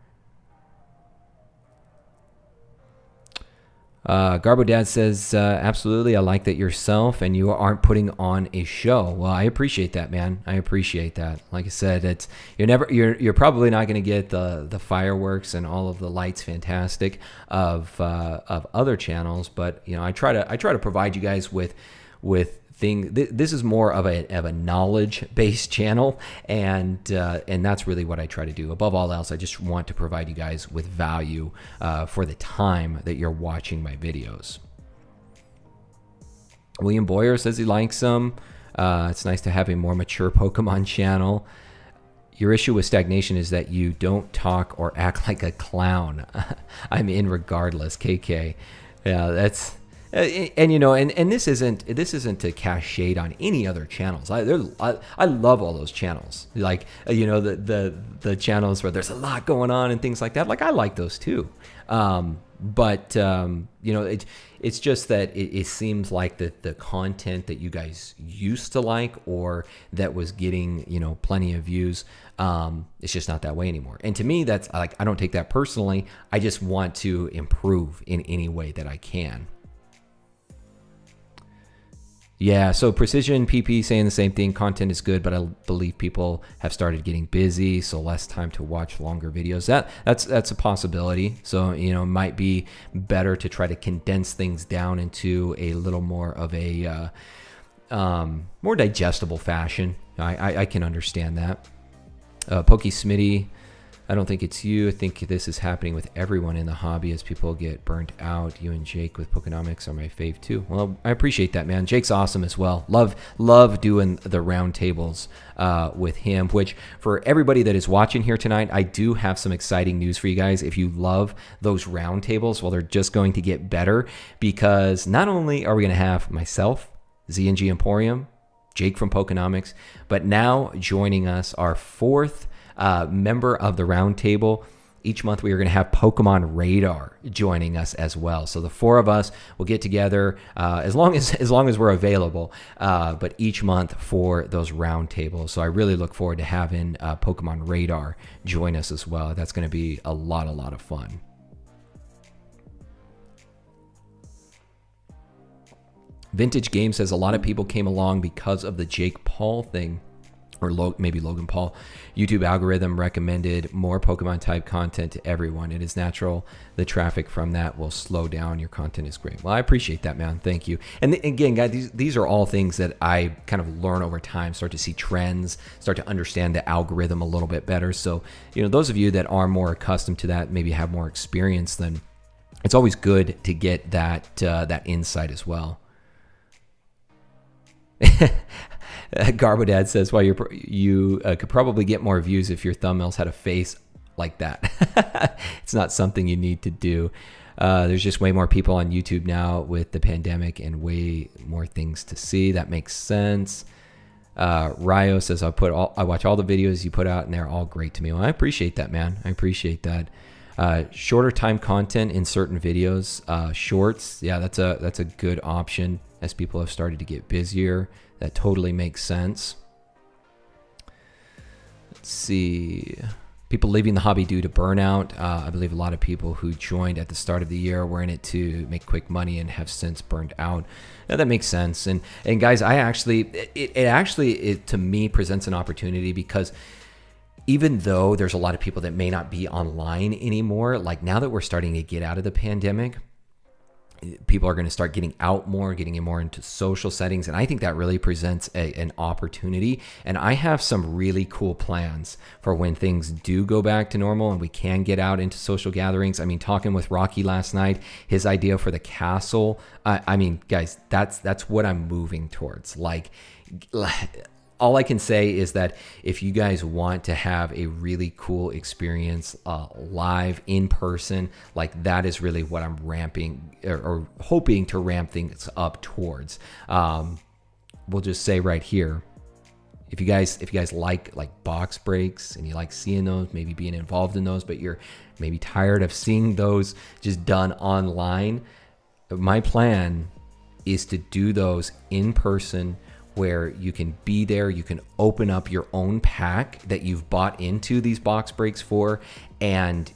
Garbo Dad says, absolutely, I like that yourself and you aren't putting on a show. Well, I appreciate that, man. I appreciate that. Like I said, you're probably not going to get the fireworks and all of the lights fantastic of other channels, but I try to provide you guys with thing. This is more of a knowledge-based channel, and that's really what I try to do. Above all else, I just want to provide you guys with value for the time that you're watching my videos. William Boyer says he likes them. It's nice to have a more mature Pokemon channel. Your issue with stagnation is that you don't talk or act like a clown. I'm in regardless, KK. Yeah, that's. And this isn't to cast shade on any other channels. I love all those channels, like the channels where there's a lot going on and things like that. Like I like those too, but it's just that it seems like the content that you guys used to like or that was getting plenty of views, it's just not that way anymore. And to me, that's like I don't take that personally. I just want to improve in any way that I can. Yeah, so Precision PP saying the same thing. Content is good, but I believe people have started getting busy, so less time to watch longer videos. That's a possibility. So it might be better to try to condense things down into a little more of a more digestible fashion. I can understand that. Pokey Smitty, I don't think it's you. I think this is happening with everyone in the hobby as people get burnt out. You and Jake with Pokenomics are my fave too. Well, I appreciate that, man. Jake's awesome as well. Love doing the roundtables with him, which for everybody that is watching here tonight, I do have some exciting news for you guys. If you love those roundtables, well, they're just going to get better because not only are we going to have myself, ZNG Emporium, Jake from Pokenomics, but now joining us, our fourth member of the roundtable. Each month we are going to have Pokemon Radar joining us as well. So the four of us will get together as long as we're available, but each month for those roundtables. So I really look forward to having Pokemon Radar join us as well. That's going to be a lot of fun. Vintage Game says a lot of people came along because of the Jake Paul thing. Or maybe Logan Paul. YouTube algorithm recommended more Pokemon type content to everyone. It is natural. The traffic from that will slow down. Your content is great. Well, I appreciate that, man. Thank you. And again, guys, these are all things that I kind of learn over time, start to see trends, start to understand the algorithm a little bit better. So, those of you that are more accustomed to that, maybe have more experience, then it's always good to get that insight as well. Garbo Dad says, well, you could probably get more views if your thumbnails had a face like that. It's not something you need to do. There's just way more people on YouTube now with the pandemic and way more things to see. That makes sense. Ryo says, I watch all the videos you put out and they're all great to me. Well, I appreciate that, man. I appreciate that. Shorter time content in certain videos, shorts. Yeah, that's a good option as people have started to get busier. That totally makes sense. Let's see. People leaving the hobby due to burnout. I believe a lot of people who joined at the start of the year were in it to make quick money and have since burned out. Now, that makes sense. And guys, it to me presents an opportunity because even though there's a lot of people that may not be online anymore, like now that we're starting to get out of the pandemic, people are going to start getting out more, getting more into social settings. And I think that really presents an opportunity. And I have some really cool plans for when things do go back to normal and we can get out into social gatherings. I mean, talking with Rocky last night, his idea for the castle, I mean, guys, that's what I'm moving towards. Like, all I can say is that if you guys want to have a really cool experience live in person, like that is really what I'm ramping or hoping to ramp things up towards. We'll just say right here, if you guys like box breaks and you like seeing those, maybe being involved in those, but you're maybe tired of seeing those just done online, my plan is to do those in person, where you can be there, you can open up your own pack that you've bought into these box breaks for, and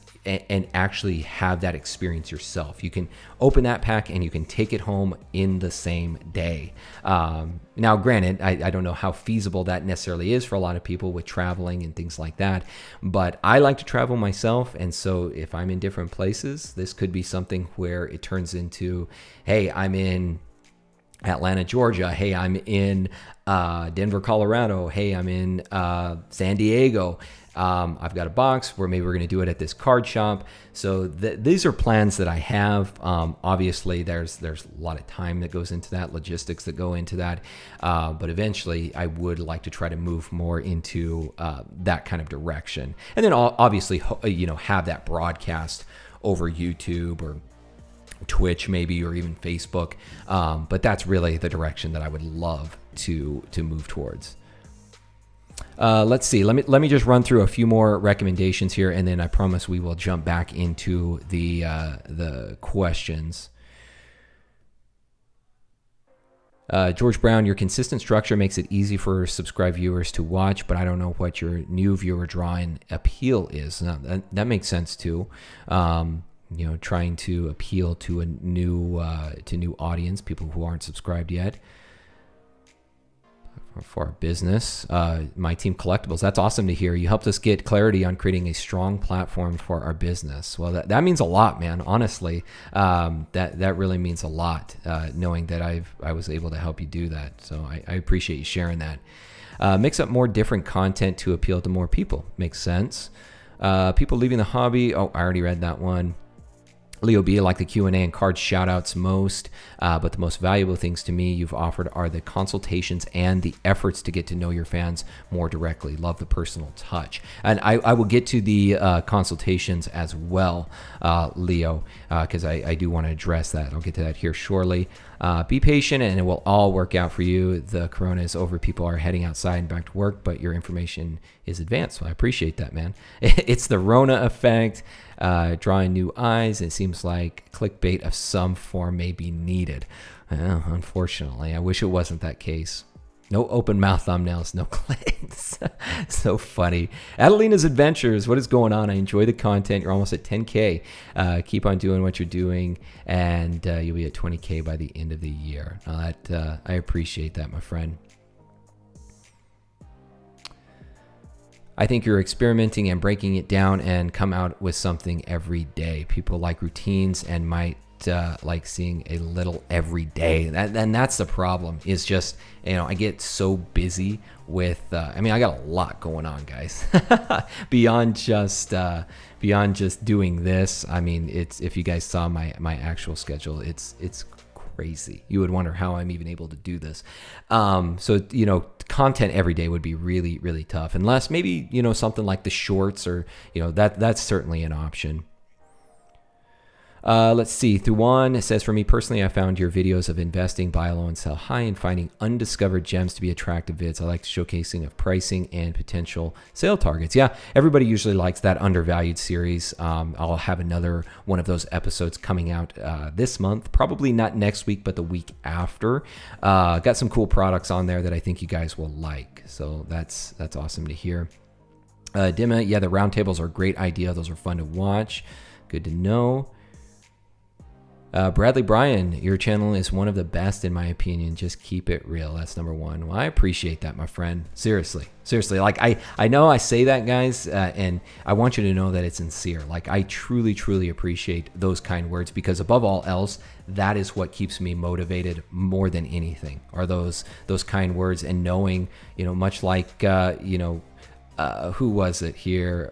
actually have that experience yourself. You can open that pack and you can take it home in the same day. Now, granted, I don't know how feasible that necessarily is for a lot of people with traveling and things like that, but I like to travel myself, and so if I'm in different places, this could be something where it turns into, hey, I'm in Atlanta, Georgia. Hey, I'm in Denver, Colorado. Hey, I'm in San Diego. I've got a box where maybe we're going to do it at this card shop. So these are plans that I have. Obviously, there's a lot of time that goes into that, logistics that go into that. But eventually, I would like to try to move more into that kind of direction. And then obviously, have that broadcast over YouTube or Twitch maybe, or even Facebook, but that's really the direction that I would love to move towards. Let's see. Let me just run through a few more recommendations here, and then I promise we will jump back into the questions. George Brown, your consistent structure makes it easy for subscribed viewers to watch, but I don't know what your new viewer drawing appeal is. Now, that makes sense too. Trying to appeal to a new audience, people who aren't subscribed yet. For our business, My Team Collectibles, that's awesome to hear. You helped us get clarity on creating a strong platform for our business. Well, that means a lot, man. Honestly, that really means a lot. Knowing that I was able to help you do that, so I appreciate you sharing that. Mix up more different content to appeal to more people. Makes sense. People leaving the hobby. Oh, I already read that one. Leo B, I like the Q&A and card shoutouts most, but the most valuable things to me you've offered are the consultations and the efforts to get to know your fans more directly. Love the personal touch. And I will get to the consultations as well, Leo, because I do want to address that. I'll get to that here shortly. Be patient and it will all work out for you. The corona is over. People are heading outside and back to work, but your information is advanced. So I appreciate that, man. It's the Rona effect. Drawing new eyes. It seems like clickbait of some form may be needed. Unfortunately, I wish it wasn't that case. No open mouth thumbnails, no clicks. So funny. Adelina's Adventures, what is going on? I enjoy the content. You're almost at 10K. Keep on doing what you're doing, and you'll be at 20K by the end of the year. I appreciate that, my friend. I think you're experimenting and breaking it down and come out with something every day. People like routines and might like seeing a little every day. And that's the problem, is just, I get so busy with, I got a lot going on, guys. beyond just doing this. It's, if you guys saw my actual schedule, it's crazy. You would wonder how I'm even able to do this. So, content every day would be really, really tough, unless maybe, something like the shorts or, that's certainly an option. Let's see. Thuan says, for me personally, I found your videos of investing, buy low and sell high, and finding undiscovered gems to be attractive vids. I like the showcasing of pricing and potential sale targets. Yeah, everybody usually likes that Undervalued series. I'll have another one of those episodes coming out this month. Probably not next week, but the week after. Got some cool products on there that I think you guys will like. So that's awesome to hear. Dimma, yeah, the roundtables are a great idea. Those are fun to watch. Good to know. Bradley Bryan, your channel is one of the best in my opinion. Just keep it real. That's number one. Well, I appreciate that, my friend. Seriously. Like I know I say that, guys, and I want you to know that it's sincere. Like I truly appreciate those kind words, because above all else, that is what keeps me motivated more than anything, are those kind words, and knowing, much like, who was it here?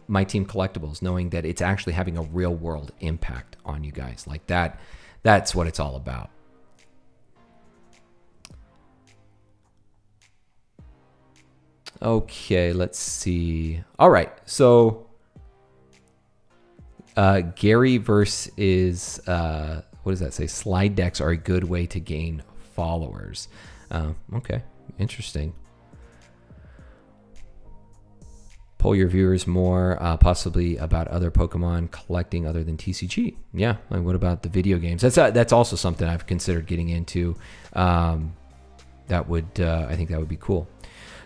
My Team Collectibles, knowing that it's actually having a real world impact on you guys. Like that's what it's all about. Okay, let's see. All right, so Gary versus what does that say? Slide decks are a good way to gain followers. Okay, interesting. Poll your viewers more, possibly about other Pokemon collecting other than TCG. Yeah, like what about the video games? That's also something I've considered getting into. That would I think that would be cool.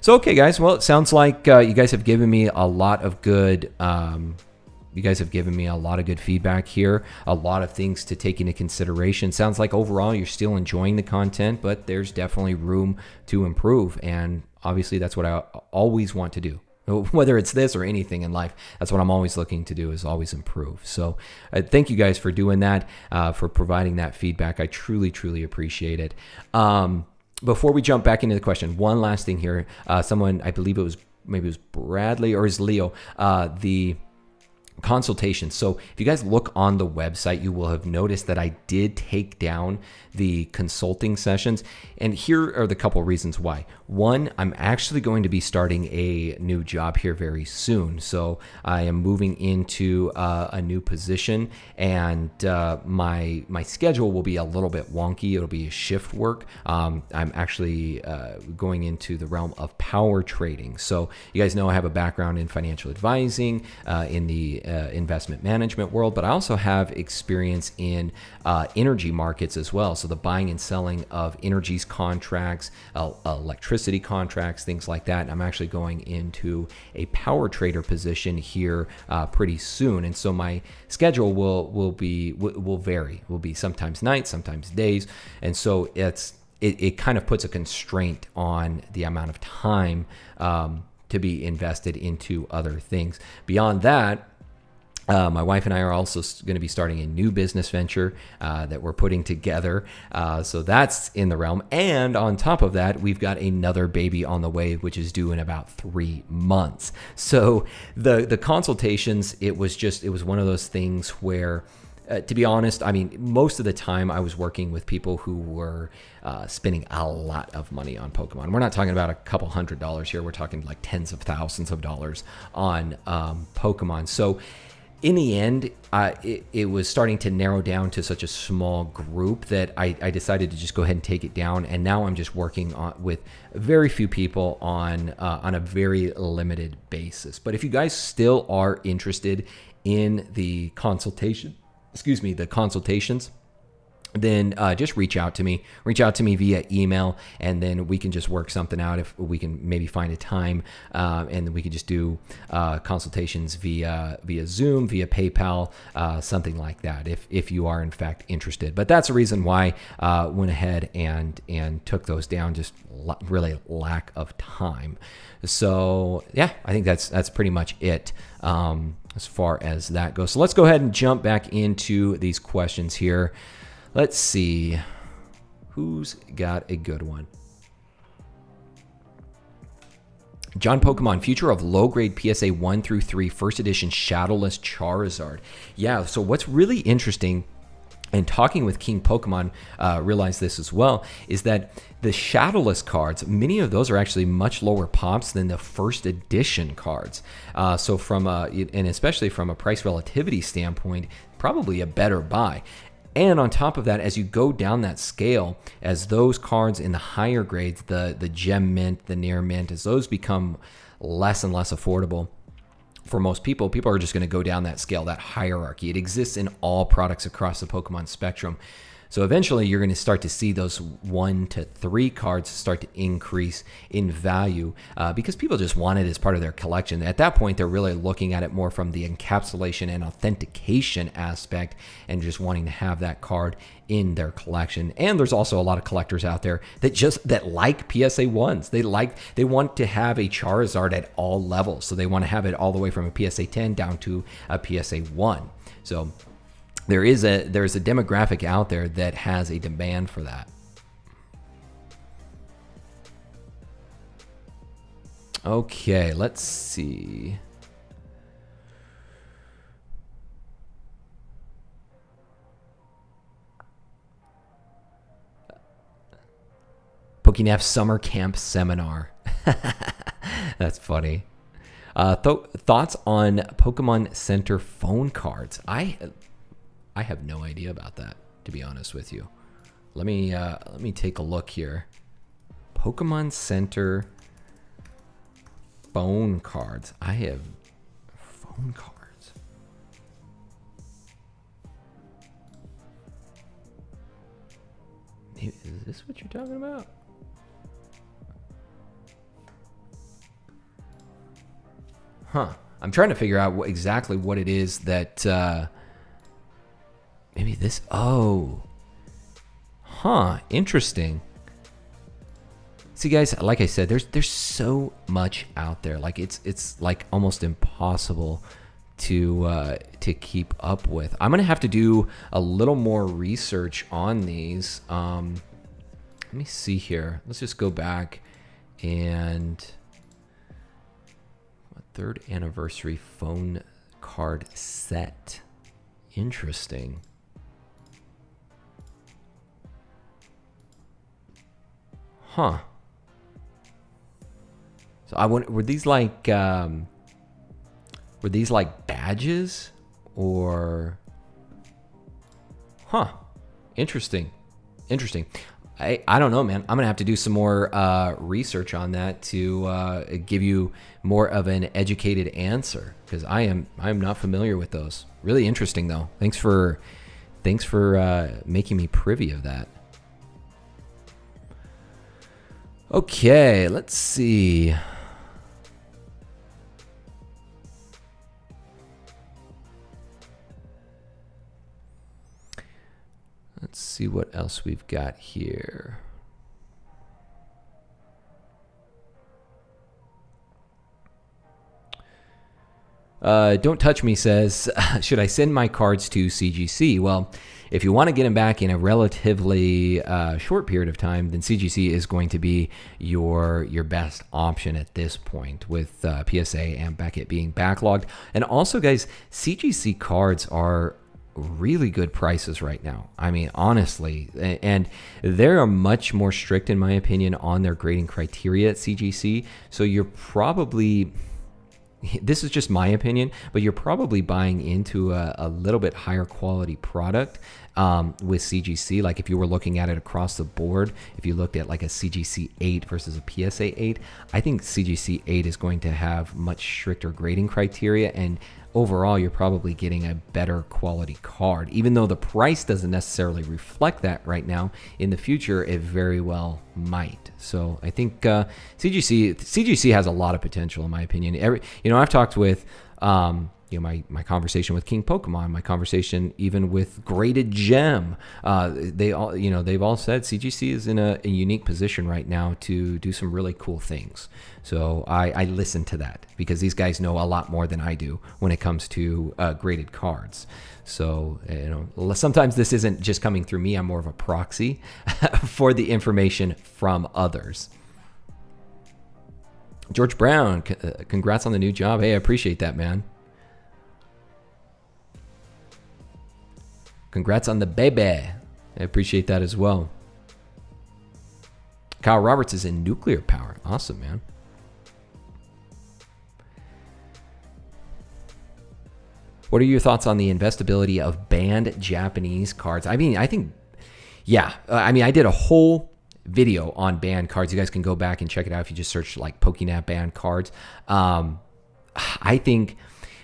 So okay, guys. Well, it sounds like you guys have given me a lot of good. You guys have given me a lot of good feedback here, a lot of things to take into consideration. Sounds like overall you're still enjoying the content, but there's definitely room to improve. And obviously that's what I always want to do. Whether it's this or anything in life, that's what I'm always looking to do, is always improve. So thank you guys for doing that, for providing that feedback. I truly appreciate it. Before we jump back into the question, one last thing here. Someone, I believe maybe it was Bradley or is Leo, the consultation. So if you guys look on the website, you will have noticed that I did take down the consulting sessions, and here are the couple reasons why. One, I'm actually going to be starting a new job here very soon, so I am moving into a new position, and my schedule will be a little bit wonky. It'll be a shift work. I'm actually going into the realm of power trading. So you guys know I have a background in financial advising, in the investment management world, but I also have experience in energy markets as well. So the buying and selling of energies contracts, electricity contracts, things like that. And I'm actually going into a power trader position here pretty soon. And so my schedule will vary. Will be sometimes nights, sometimes days. And so it kind of puts a constraint on the amount of time to be invested into other things. Beyond that, my wife and I are also going to be starting a new business venture that we're putting together. So that's in the realm. And on top of that, we've got another baby on the way, which is due in about 3 months. So the consultations, it was one of those things where, to be honest, I mean, most of the time I was working with people who were spending a lot of money on Pokemon. We're not talking about a couple $100s here. We're talking like tens of thousands of dollars on Pokemon. So in the end, it was starting to narrow down to such a small group that I decided to just go ahead and take it down. And now I'm just working with very few people on a very limited basis. But if you guys still are interested in the consultations, then just reach out to me via email, and then we can just work something out. If we can maybe find a time, and we can just do consultations via Zoom, via PayPal, something like that, if you are in fact interested. But that's the reason why I went ahead and took those down, just really lack of time. So yeah, I think that's pretty much it as far as that goes. So let's go ahead and jump back into these questions here. Let's see who's got a good one. John Pokemon, future of low-grade PSA 1 through 3 first edition Shadowless Charizard. Yeah, so what's really interesting, and talking with King Pokemon, realized this as well, is that the Shadowless cards, many of those are actually much lower pops than the first edition cards. So and especially from a price relativity standpoint, probably a better buy. And on top of that, as you go down that scale, as those cards in the higher grades, the gem mint, the near mint, as those become less and less affordable for most people are just going to go down that scale, that hierarchy. It exists in all products across the Pokemon spectrum. So eventually you're going to start to see those 1 to 3 cards start to increase in value because people just want it as part of their collection. At that point, they're really looking at it more from the encapsulation and authentication aspect and just wanting to have that card in their collection. And there's also a lot of collectors out there that like PSA 1s. They want to have a Charizard at all levels. So they want to have it all the way from a PSA 10 down to a PSA 1. So there's a demographic out there that has a demand for that. Okay, let's see. PokéNav Summer Camp Seminar. That's funny. Thoughts on Pokemon Center phone cards? I have no idea about that, to be honest with you. Let me take a look here. Pokemon Center phone cards. I have phone cards. Maybe, is this what you're talking about? Huh. I'm trying to figure out exactly what it is that maybe this. Oh. Huh. Interesting. See, guys, like I said, there's so much out there. Like it's like almost impossible to keep up with. I'm gonna have to do a little more research on these. Let me see here. Let's just go back and 3rd anniversary phone card set. Interesting. Huh. So I wonder, were these like badges or? Huh. Interesting. I don't know, man. I'm gonna have to do some more research on that to give you more of an educated answer, because I'm not familiar with those. Really interesting though. Thanks for making me privy of that. Okay, let's see. Let's see what else we've got here. Don't Touch Me says, should I send my cards to CGC? Well, if you want to get them back in a relatively short period of time, then CGC is going to be your best option at this point, with PSA and Beckett being backlogged. And also, guys, CGC cards are really good prices right now. I mean, honestly, and they are much more strict, in my opinion, on their grading criteria at CGC. So you're probably, this is just my opinion, but you're probably buying into a little bit higher quality product with CGC. Like if you were looking at it across the board, if you looked at like a CGC 8 versus a PSA 8, I think CGC 8 is going to have much stricter grading criteria, and overall you're probably getting a better quality card. Even though the price doesn't necessarily reflect that right now, in the future it very well might. So I think CGC has a lot of potential, in my opinion. I've talked with my conversation with King Pokemon, my conversation even with Graded Gem. They've all said CGC is in a unique position right now to do some really cool things. So I listen to that, because these guys know a lot more than I do when it comes to graded cards. So sometimes this isn't just coming through me. I'm more of a proxy for the information from others. George Brown, congrats on the new job. Hey, I appreciate that, man. Congrats on the baby. I appreciate that as well. Kyle Roberts is in nuclear power. Awesome, man. What are your thoughts on the investability of banned Japanese cards? I mean, I think, yeah. I did a whole video on banned cards. You guys can go back and check it out if you just search like PokéNav banned cards. I think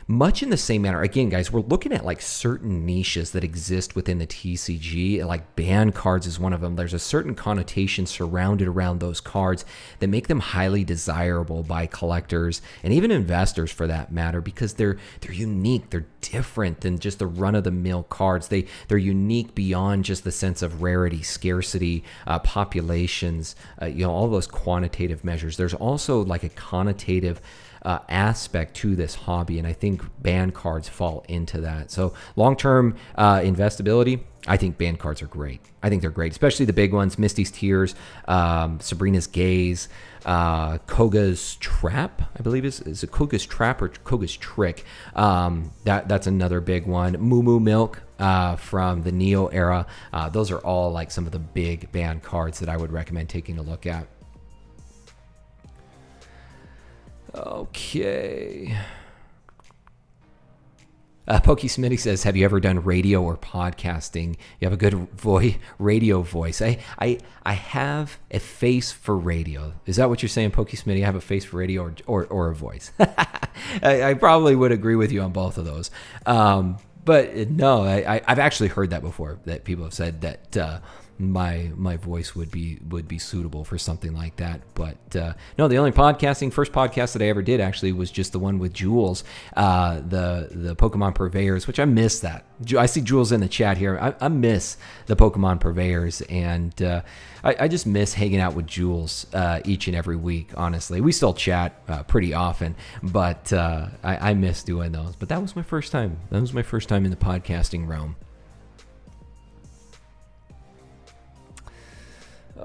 much in the same manner, again, guys, we're looking at like certain niches that exist within the TCG. Like band cards is one of them. There's a certain connotation surrounded around those cards that make them highly desirable by collectors and even investors for that matter, because they're unique. They're different than just the run-of-the-mill cards. They're unique beyond just the sense of rarity, scarcity, populations, all those quantitative measures. There's also like a connotative aspect to this hobby, and I think band cards fall into that. So long-term investability, I think band cards are great. I think they're great, especially the big ones: Misty's Tears, Sabrina's Gaze, Koga's Trap, I believe is it Koga's Trap or Koga's Trick? That's another big one. Moo Moo Milk from the Neo era. Those are all like some of the big band cards that I would recommend taking a look at. Okay. Pokey says, have you ever done radio or podcasting? You have a good radio voice. I have a face for radio. Is that what you're saying, Pokey Smitty? I have a face for radio or a voice. I probably would agree with you on both of those. But no, I've actually heard that before, that people have said that my voice would be suitable for something like that. But no, the only first podcast that I ever did actually was just the one with Jules, the Pokemon Purveyors, which I miss that. I see Jules in the chat here. I miss the Pokemon Purveyors, and I just miss hanging out with Jules each and every week, honestly. We still chat pretty often, but I miss doing those. But that was my first time. That was my first time in the podcasting realm.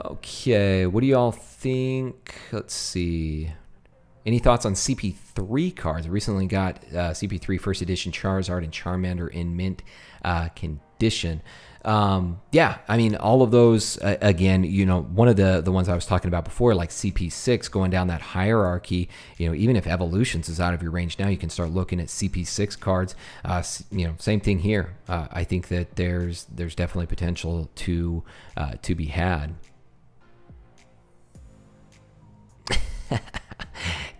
Okay, what do y'all think? Let's see. Any thoughts on CP3 cards? I recently got CP3 First Edition Charizard and Charmander in mint condition. Yeah, I mean, all of those, again, one of the ones I was talking about before, like CP6, going down that hierarchy, even if Evolutions is out of your range now, you can start looking at CP6 cards. Same thing here. I think that there's definitely potential to be had.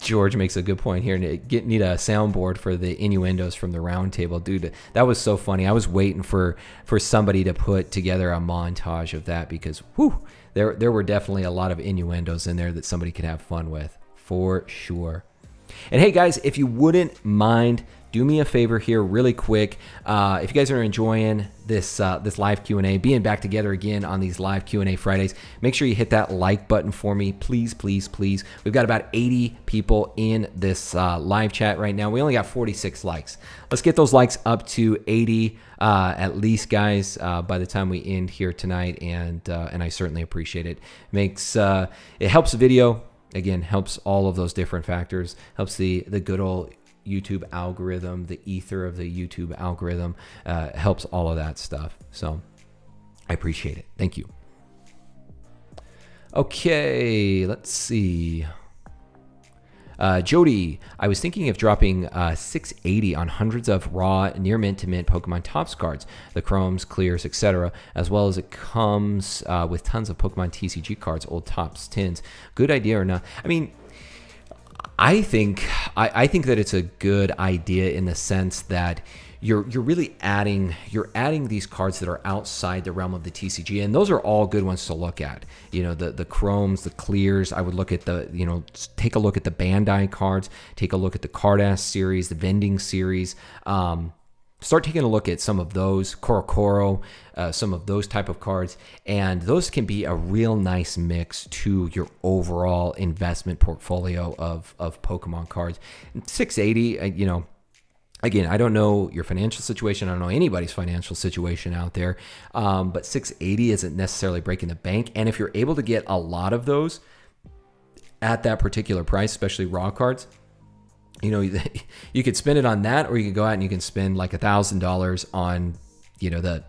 George makes a good point here. Need a soundboard for the innuendos from the Roundtable. Dude, that was so funny. I was waiting for somebody to put together a montage of that, because there were definitely a lot of innuendos in there that somebody could have fun with, for sure. And hey guys, if you wouldn't mind, do me a favor here really quick. If you guys are enjoying this live Q&A, being back together again on these live Q&A Fridays, make sure you hit that like button for me. Please, please, please. We've got about 80 people in this live chat right now. We only got 46 likes. Let's get those likes up to 80 at least, guys, by the time we end here tonight. And I certainly appreciate it. It helps the video. Again, helps all of those different factors. Helps the good old YouTube algorithm, the ether of the YouTube algorithm, helps all of that stuff. So I appreciate it. Thank you. Okay, let's see. Jody, I was thinking of dropping 680 on hundreds of raw near mint to mint Pokemon Tops cards, the chromes, clears, etc., as well as it comes with tons of Pokemon TCG cards, old Tops, tins. Good idea or not? I mean, I think that it's a good idea in the sense that you're really adding these cards that are outside the realm of the TCG, and those are all good ones to look at. The chromes, the clears. I would look at take a look at the Bandai cards, take a look at the Cardass series, the Vending series. Start taking a look at some of those, Korokoro, some of those type of cards, and those can be a real nice mix to your overall investment portfolio of Pokemon cards. 680, again, I don't know your financial situation. I don't know anybody's financial situation out there, but 680 isn't necessarily breaking the bank. And if you're able to get a lot of those at that particular price, especially raw cards, you could spend it on that, or you could go out and you can spend like $1,000 on, the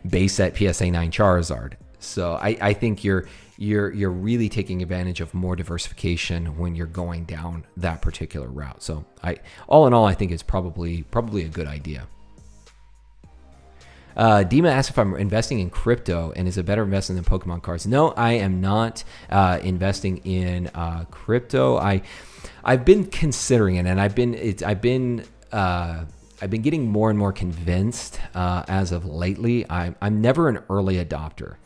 base set PSA 9 Charizard. So I think you're really taking advantage of more diversification when you're going down that particular route. So all in all, I think it's probably a good idea. Dima asked if I'm investing in crypto and is it better investment than Pokemon cards. No, I am not investing in crypto. I've been considering it, and I've been I've been getting more and more convinced as of lately. I'm never an early adopter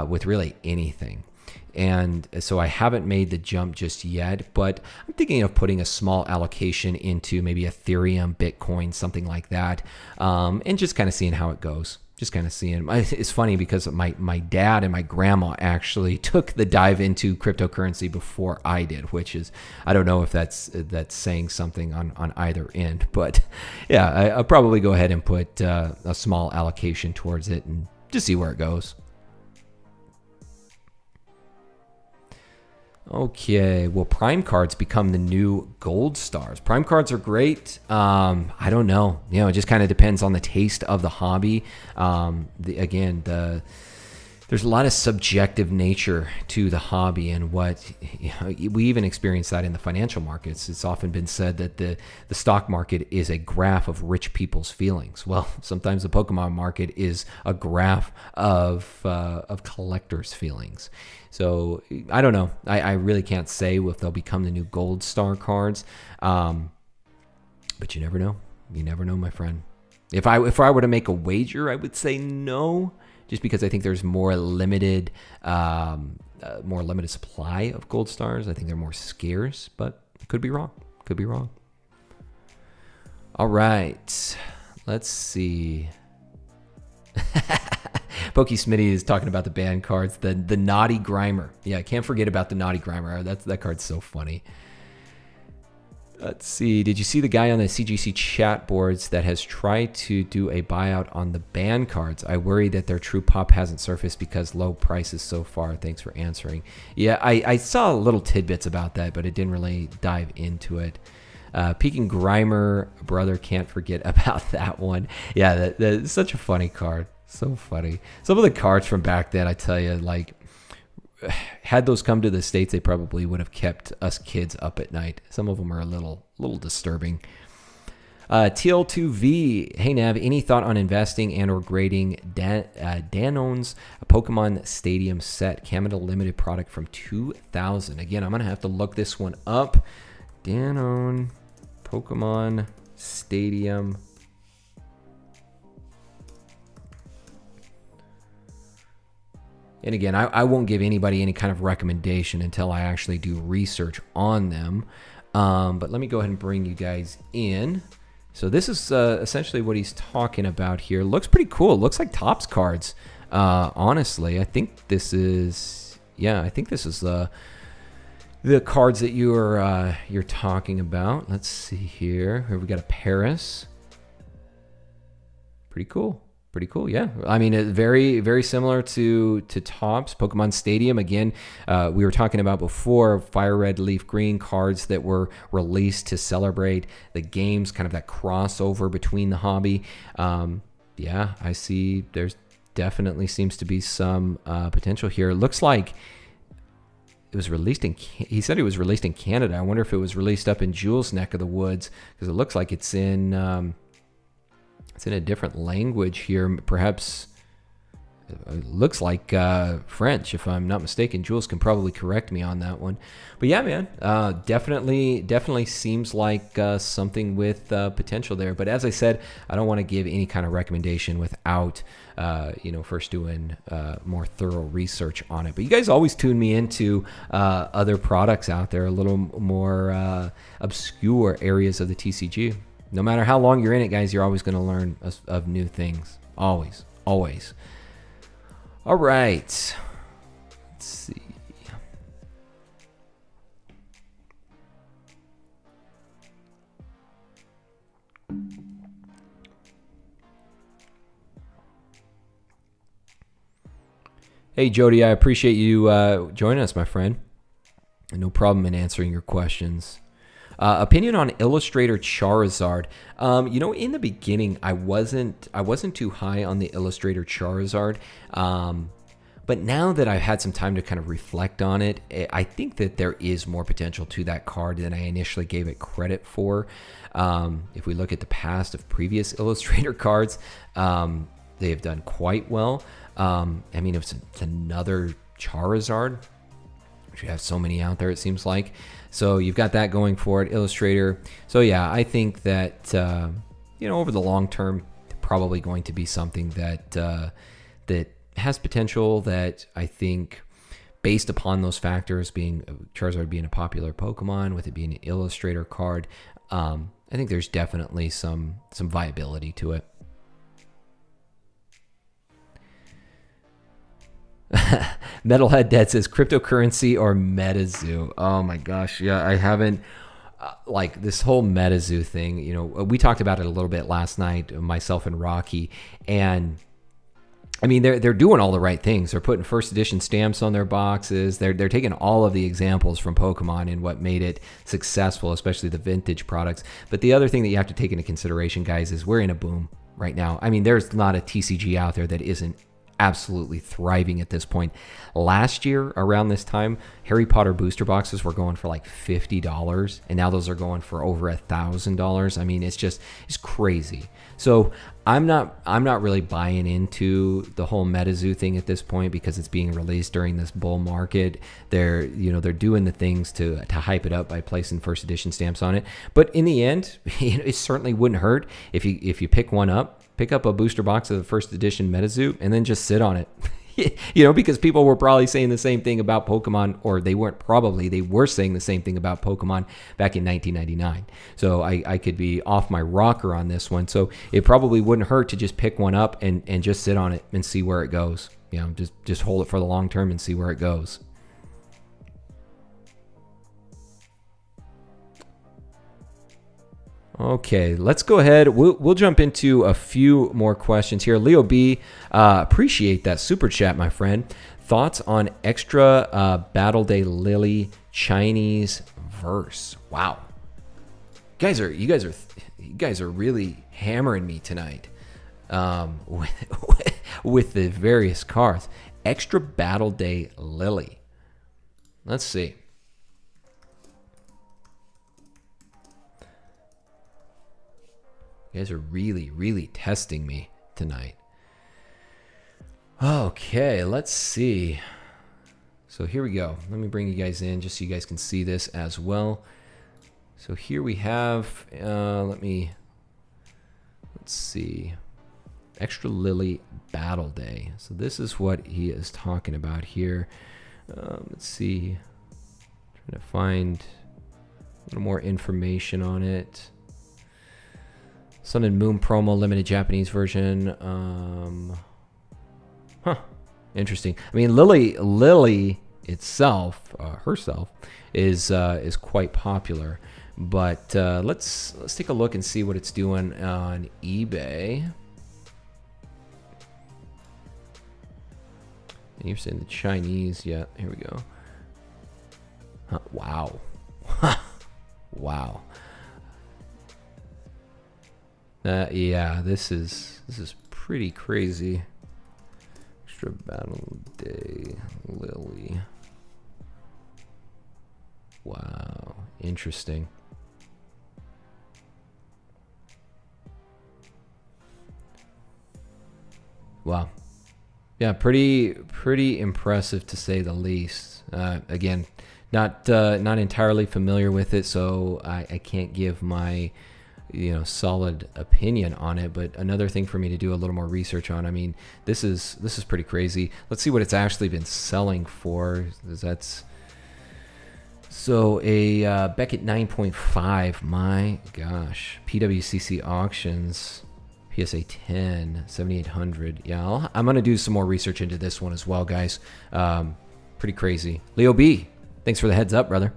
with really anything. And so I haven't made the jump just yet, but I'm thinking of putting a small allocation into maybe Ethereum, Bitcoin, something like that, and just kind of seeing how it goes. Just kind of seeing. It's funny because my dad and my grandma actually took the dive into cryptocurrency before I did, which is, I don't know if that's saying something on either end, but yeah, I'll probably go ahead and put a small allocation towards it and just see where it goes. Okay, will Prime cards become the new gold stars? Prime cards are great. I don't know. It just kind of depends on the taste of the hobby. There's a lot of subjective nature to the hobby, and what we even experience that in the financial markets. It's often been said that the stock market is a graph of rich people's feelings. Well, sometimes the Pokemon market is a graph of collectors' feelings. So I don't know. I really can't say if they'll become the new gold star cards. But you never know. You never know, my friend. If I were to make a wager, I would say no, just because I think there's more limited supply of gold stars. I think they're more scarce, but could be wrong. Could be wrong. All right. Let's see. Pokey Smitty is talking about the banned cards, the Naughty Grimer. Yeah, I can't forget about the Naughty Grimer. That card's so funny. Let's see. Did you see the guy on the CGC chat boards that has tried to do a buyout on the banned cards? I worry that their true pop hasn't surfaced because low prices so far. Thanks for answering. Yeah, I saw little tidbits about that, but it didn't really dive into it. Peking Grimer, brother, can't forget about that one. Yeah, that's such a funny card. So funny. Some of the cards from back then, I tell you, like, had those come to the States, they probably would have kept us kids up at night. Some of them are a little disturbing. TL2V, hey Nav, any thought on investing and or grading Danone's Pokemon Stadium set, Canada limited product from 2000? Again, I'm going to have to look this one up. Danone Pokemon Stadium. And again, I won't give anybody any kind of recommendation until I actually do research on them. But let me go ahead and bring you guys in. So this is essentially what he's talking about here. Looks pretty cool. Looks like Topps cards. Honestly, I think this is, the cards that you're talking about. Let's see here. Here we got a Paris. Pretty cool. Pretty cool, yeah. I mean, very, very similar to Topps. Pokemon Stadium, again, we were talking about before, FireRed LeafGreen cards that were released to celebrate the games, kind of that crossover between the hobby. Yeah, I see there's definitely seems to be some potential here. It looks like it was released he said it was released in Canada. I wonder if it was released up in Jules' neck of the woods, because it looks like it's in a different language here. Perhaps it looks like French, if I'm not mistaken. Jules can probably correct me on that one. But yeah, man, definitely seems like something with potential there. But as I said, I don't want to give any kind of recommendation without first doing more thorough research on it. But you guys always tune me into other products out there, a little more obscure areas of the TCG. No matter how long you're in it, guys, you're always going to learn of new things. Always. All right. Let's see. Hey, Jody, I appreciate you joining us, my friend. No problem in answering your questions. Opinion on Illustrator Charizard. In the beginning, I wasn't too high on the Illustrator Charizard. But now that I've had some time to kind of reflect on it, I think that there is more potential to that card than I initially gave it credit for. If we look at the past of previous Illustrator cards, they have done quite well. It's another Charizard. which we have so many out there, it seems like. So you've got that going for it, Illustrator. So yeah, I think that, over the long term, probably going to be something that that has potential, that I think, based upon those factors, being Charizard being a popular Pokemon, with it being an Illustrator card, I think there's definitely some viability to it. Metalhead Dead says cryptocurrency or MetaZoo. Oh my gosh, yeah, I haven't like this whole MetaZoo thing. We talked about it a little bit last night, myself and Rocky, and I mean they're doing all the right things. They're putting first edition stamps on their boxes. They're taking all of the examples from Pokemon and what made it successful, especially the vintage products. But the other thing that you have to take into consideration, guys, is we're in a boom right now. I mean, there's not a TCG out there that isn't absolutely thriving at this point. Last year around this time, Harry Potter booster boxes were going for like $50, and now those are going for over $1,000. I mean, it's crazy. So I'm not really buying into the whole MetaZoo thing at this point, because it's being released during this bull market. They're doing the things to hype it up by placing first edition stamps on it. But in the end, it certainly wouldn't hurt if you pick up a booster box of the first edition MetaZoo and then just sit on it. Because people were probably saying the same thing about Pokemon, or they were saying the same thing about Pokemon back in 1999. So I could be off my rocker on this one. So it probably wouldn't hurt to just pick one up and just sit on it and see where it goes. Just hold it for the long term and see where it goes. Okay, let's go ahead. We'll jump into a few more questions here. Leo B, appreciate that super chat, my friend. Thoughts on extra Battle Day Lily Chinese verse? Wow, you guys are really hammering me tonight with the various cards. Extra Battle Day Lily. Let's see. You guys are really, really testing me tonight. Okay, let's see. So here we go. Let me bring you guys in just so you guys can see this as well. So here we have, let's see. Extra Lily Battle Day. So this is what he is talking about here. Let's see. Trying to find a little more information on it. Sun and Moon promo, limited Japanese version. Interesting. I mean, Lily itself, herself, is quite popular. But let's take a look and see what it's doing on eBay. And you're saying the Chinese, yeah. Here we go. Wow. Wow. Yeah, this is pretty crazy. Extra Battle Day Lily. Wow, interesting. Wow. Yeah, pretty impressive to say the least. Again, not entirely familiar with it, so I can't give my solid opinion on it, but another thing for me to do a little more research on. I mean, this is pretty crazy. Let's see what it's actually been selling for. So a Beckett 9.5. My gosh, PWCC auctions, PSA 10, 7,800. Yeah, I'm gonna do some more research into this one as well, guys. Pretty crazy. Leo B, thanks for the heads up, brother.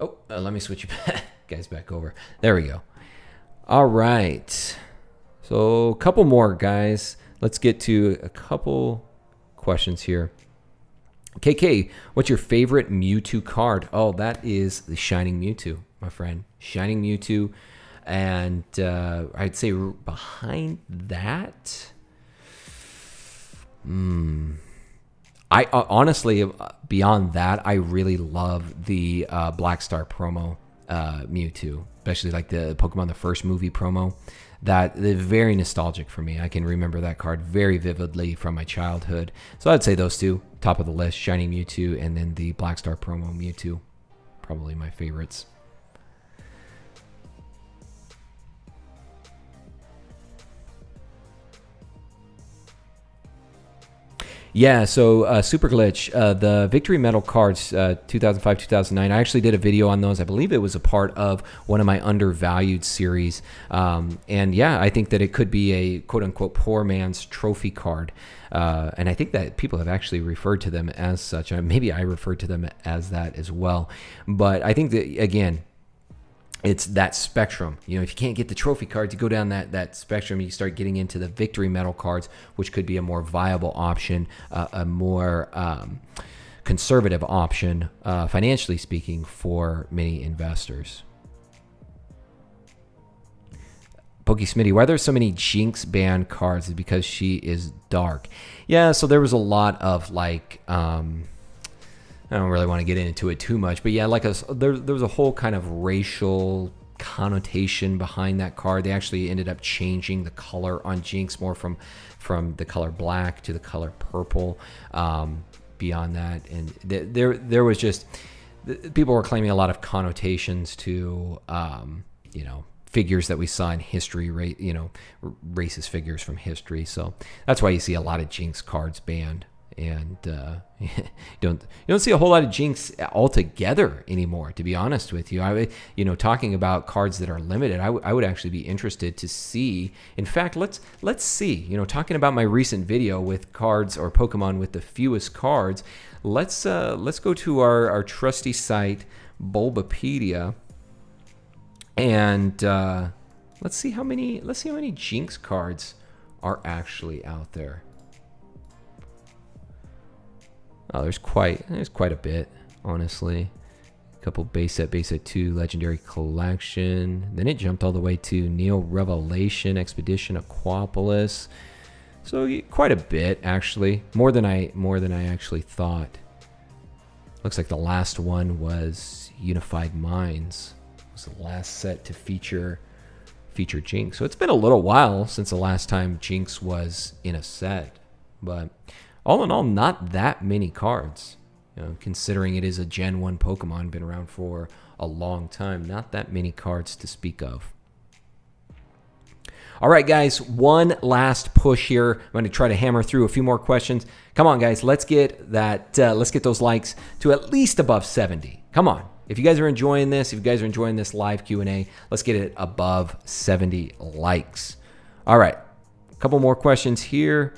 Oh, let me switch you guys back over. There we go. All right. So a couple more, guys. Let's get to a couple questions here. KK, what's your favorite Mewtwo card? Oh, that is the Shining Mewtwo, my friend. Shining Mewtwo. And I'd say behind that, I honestly, beyond that, I really love the Black Star promo Mewtwo, especially like the Pokemon the First movie promo. that they're very nostalgic for me. I can remember that card very vividly from my childhood. So I'd say those two, top of the list, Shiny Mewtwo and then the Black Star Promo Mewtwo, probably my favorites. Yeah, so Super Glitch, the Victory Medal cards, 2005, 2009, I actually did a video on those. I believe it was a part of one of my Undervalued series. And yeah, I think that it could be a quote-unquote poor man's trophy card. And I think that people have actually referred to them as such. Maybe I referred to them as that as well. But I think that, again, it's that spectrum. You know, if you can't get the trophy cards, you go down that spectrum, you start getting into the victory medal cards, which could be a more viable option, a more conservative option, financially speaking, for many investors. Smitty, why are there so many Jynx banned cards? Is because she is dark? Yeah, so there was a lot of like... I don't really want to get into it too much, but yeah, like there was a whole kind of racial connotation behind that card. They actually ended up changing the color on Jynx more from the color black to the color purple. Beyond that, and there was just, people were claiming a lot of connotations to you know, figures that we saw in history, you know, racist figures from history. So that's why you see a lot of Jynx cards banned. And you don't see a whole lot of Jynx altogether anymore, to be honest with you. You know, talking about cards that are limited, I would actually be interested to see. In fact, let's see. You know, talking about my recent video with cards or Pokemon with the fewest cards, let's go to our trusty site Bulbapedia, and let's see how many Jynx cards are actually out there. Oh, there's quite a bit, honestly. A couple base set 2 legendary collection. Then it jumped all the way to Neo Revelation, Expedition Aquapolis. So quite a bit, actually. More than I actually thought. Looks like the last one was Unified Minds. It was the last set to feature Jynx. So it's been a little while since the last time Jynx was in a set, but all in all, not that many cards. You know, considering it is a Gen 1 Pokemon, been around for a long time, not that many cards to speak of. All right, guys, one last push here. I'm going to try to hammer through a few more questions. Come on, guys, let's get that. Let's get those likes to at least above 70. Come on. If you guys are enjoying this, live Q&A, let's get it above 70 likes. All right, a couple more questions here.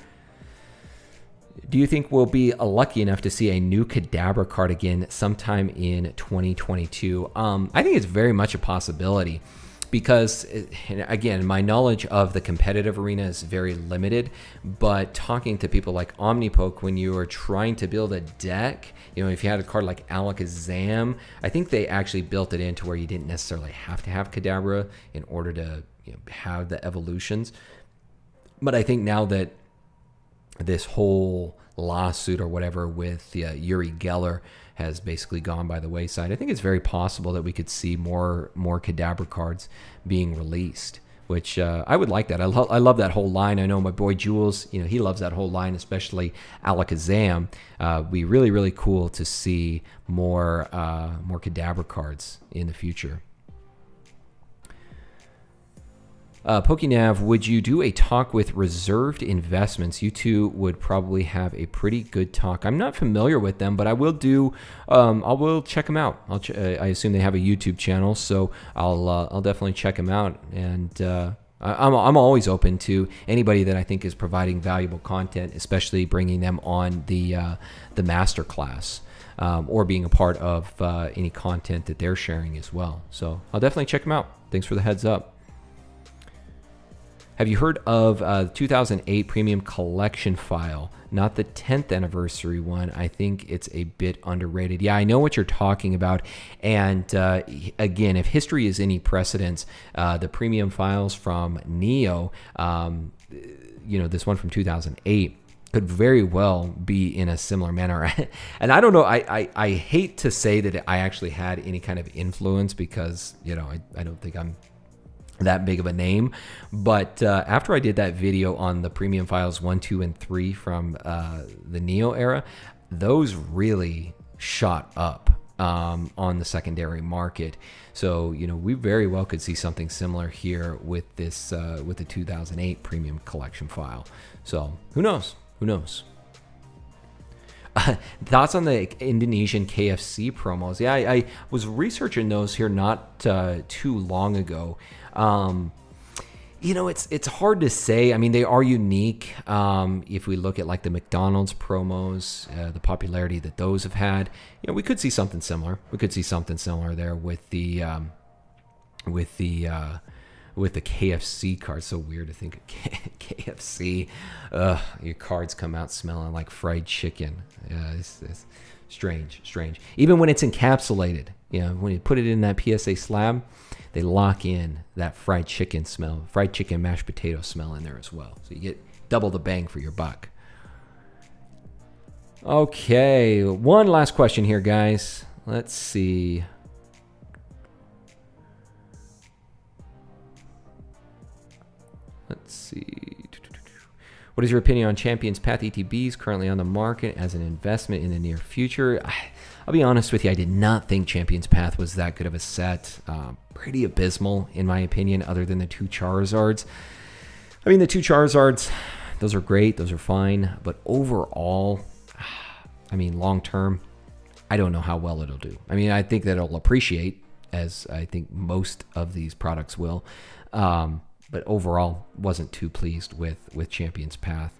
Do you think we'll be lucky enough to see a new Kadabra card again sometime in 2022? I think it's very much a possibility because, again, my knowledge of the competitive arena is very limited, but talking to people like Omnipoke, when you are trying to build a deck, you know, if you had a card like Alakazam, I think they actually built it into where you didn't necessarily have to have Kadabra in order to, you know, have the evolutions. But I think now that this whole lawsuit or whatever with Uri Geller has basically gone by the wayside, I think it's very possible that we could see more Kadabra cards being released, which I would like that. I love that whole line. I know my boy Jules, you know, he loves that whole line, especially Alakazam. Be really, really cool to see more Kadabra cards in the future. PokéNav, would you do a talk with reserved investments? You two would probably have a pretty good talk. I'm not familiar with them, but I will do. I will check them out. I assume they have a YouTube channel, so I'll definitely check them out. And I'm always open to anybody that I think is providing valuable content, especially bringing them on the master class. Or being a part of any content that they're sharing as well. So I'll definitely check them out. Thanks for the heads up. Have you heard of 2008 Premium Collection File? Not the 10th anniversary one. I think it's a bit underrated. Yeah, I know what you're talking about. And again, if history is any precedence, the premium files from Neo, you know, this one from 2008, could very well be in a similar manner. And I don't know, I hate to say that I actually had any kind of influence because, you know, I don't think I'm that big of a name. But after I did that video on the premium files 1, 2, and 3 from the Neo era, those really shot up on the secondary market. So, you know, we very well could see something similar here with this with the 2008 premium collection file. So who knows? Who knows? Thoughts on the Indonesian KFC promos? Yeah, I was researching those here not too long ago. You know, it's hard to say. I mean, they are unique. If we look at like the McDonald's promos, the popularity that those have had, you know, we could see something similar. We could see something similar there with the KFC card. So weird to think of KFC. Your cards come out smelling like fried chicken. It's strange. Even when it's encapsulated, you know, when you put it in that PSA slab, they lock in that fried chicken smell, fried chicken mashed potato smell in there as well. So you get double the bang for your buck. Okay, one last question here, guys. Let's see. What is your opinion on Champions Path ETBs currently on the market as an investment in the near future? I'll be honest with you, I did not think Champions Path was that good of a set. Pretty abysmal, in my opinion, other than the 2 Charizards. I mean, the 2 Charizards, those are great, those are fine, but overall, I mean, long term, I don't know how well it'll do. I mean, I think that it'll appreciate, as I think most of these products will. But overall, wasn't too pleased with Champion's Path.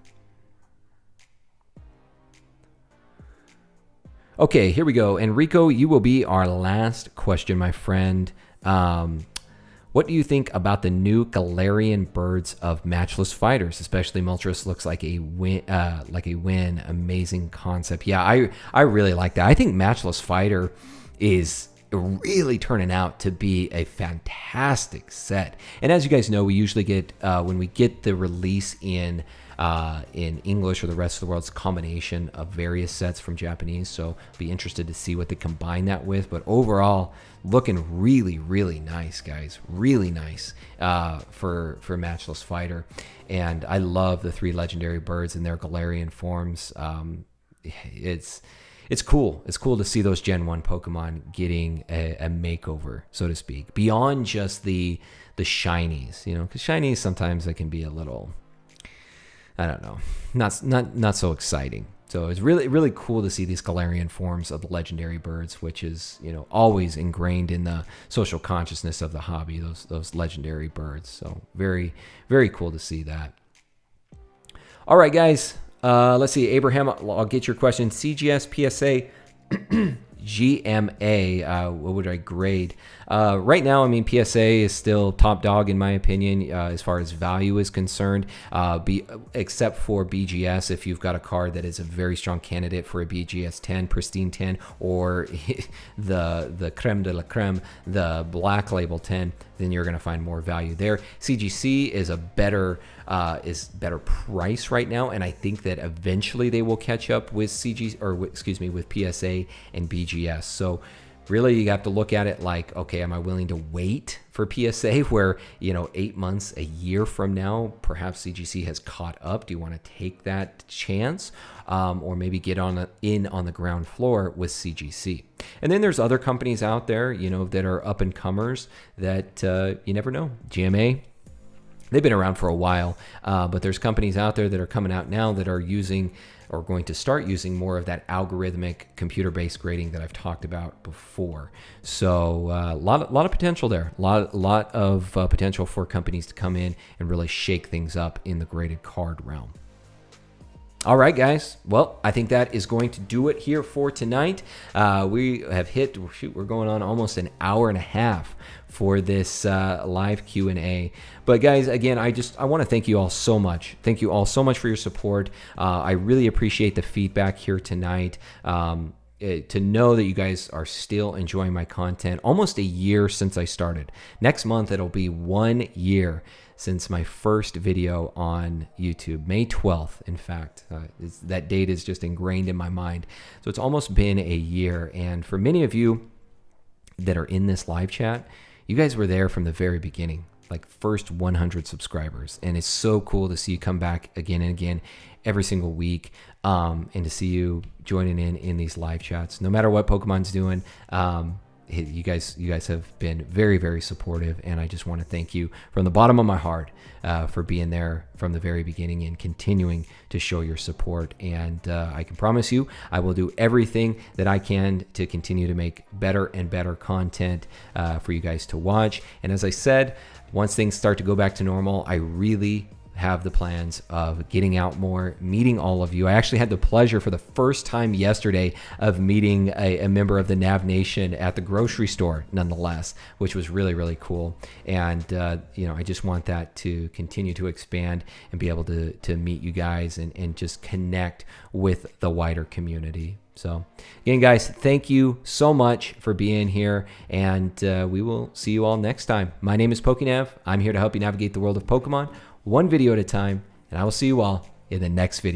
Okay, here we go. Enrico, you will be our last question, my friend. What do you think about the new Galarian birds of Matchless Fighters? Especially Moltres looks like a win. Amazing concept. Yeah, I really like that. I think Matchless Fighter is really turning out to be a fantastic set. And as you guys know, we usually get when we get the release in English or the rest of the world's combination of various sets from Japanese. So be interested to see what they combine that with. But overall, looking really nice, guys. Really nice for Matchless Fighter. And I love the 3 legendary birds in their Galarian forms. It's cool. It's cool to see those Gen 1 Pokemon getting a makeover, so to speak, beyond just the shinies, you know, because shinies sometimes they can be a little, I don't know, not so exciting. So it's really cool to see these Galarian forms of the legendary birds, which is, you know, always ingrained in the social consciousness of the hobby, those legendary birds. So very cool to see that. All right, guys. Let's see, Abraham, I'll get your question. CGS, PSA, GMA, what would I grade? Right now, I mean, PSA is still top dog in my opinion as far as value is concerned, except for BGS. If you've got a card that is a very strong candidate for a BGS 10, Pristine 10, or the creme de la creme, the Black Label 10, then you're going to find more value there. CGC is a better price right now, and I think that eventually they will catch up with with PSA and BGS. So really, you have to look at it like, okay, am I willing to wait for PSA where, you know, 8 months, a year from now, perhaps CGC has caught up? Do you want to take that chance? Or maybe get on the ground floor with CGC. And then there's other companies out there, you know, that are up and comers that you never know. GMA, they've been around for a while, but there's companies out there that are coming out now that are using or going to start using more of that algorithmic computer-based grading that I've talked about before. So a lot of potential there. A lot of potential for companies to come in and really shake things up in the graded card realm. All right, guys. Well, I think that is going to do it here for tonight. We have hit, we're going on almost an hour and a half for this live Q&A. But guys, again, I want to thank you all so much. Thank you all so much for your support. I really appreciate the feedback here tonight. To know that you guys are still enjoying my content almost a year since I started. Next month, it'll be 1 year since my first video on YouTube, May 12th, in fact. That date is just ingrained in my mind. So it's almost been a year. And for many of you that are in this live chat, you guys were there from the very beginning. like first 100 subscribers, and it's so cool to see you come back again and again every single week, and to see you joining in these live chats. No matter what Pokemon's doing, you guys have been very, very supportive, and I just want to thank you from the bottom of my heart for being there from the very beginning and continuing to show your support. And I can promise you I will do everything that I can to continue to make better and better content for you guys to watch. And as I said, once things start to go back to normal, I really have the plans of getting out more, meeting all of you. I actually had the pleasure for the first time yesterday of meeting a member of the Nav Nation at the grocery store, nonetheless, which was really, really cool. And I just want that to continue to expand and be able to meet you guys and just connect with the wider community. So again, guys, thank you so much for being here, and we will see you all next time. My name is PokéNav. I'm here to help you navigate the world of Pokemon one video at a time, and I will see you all in the next video.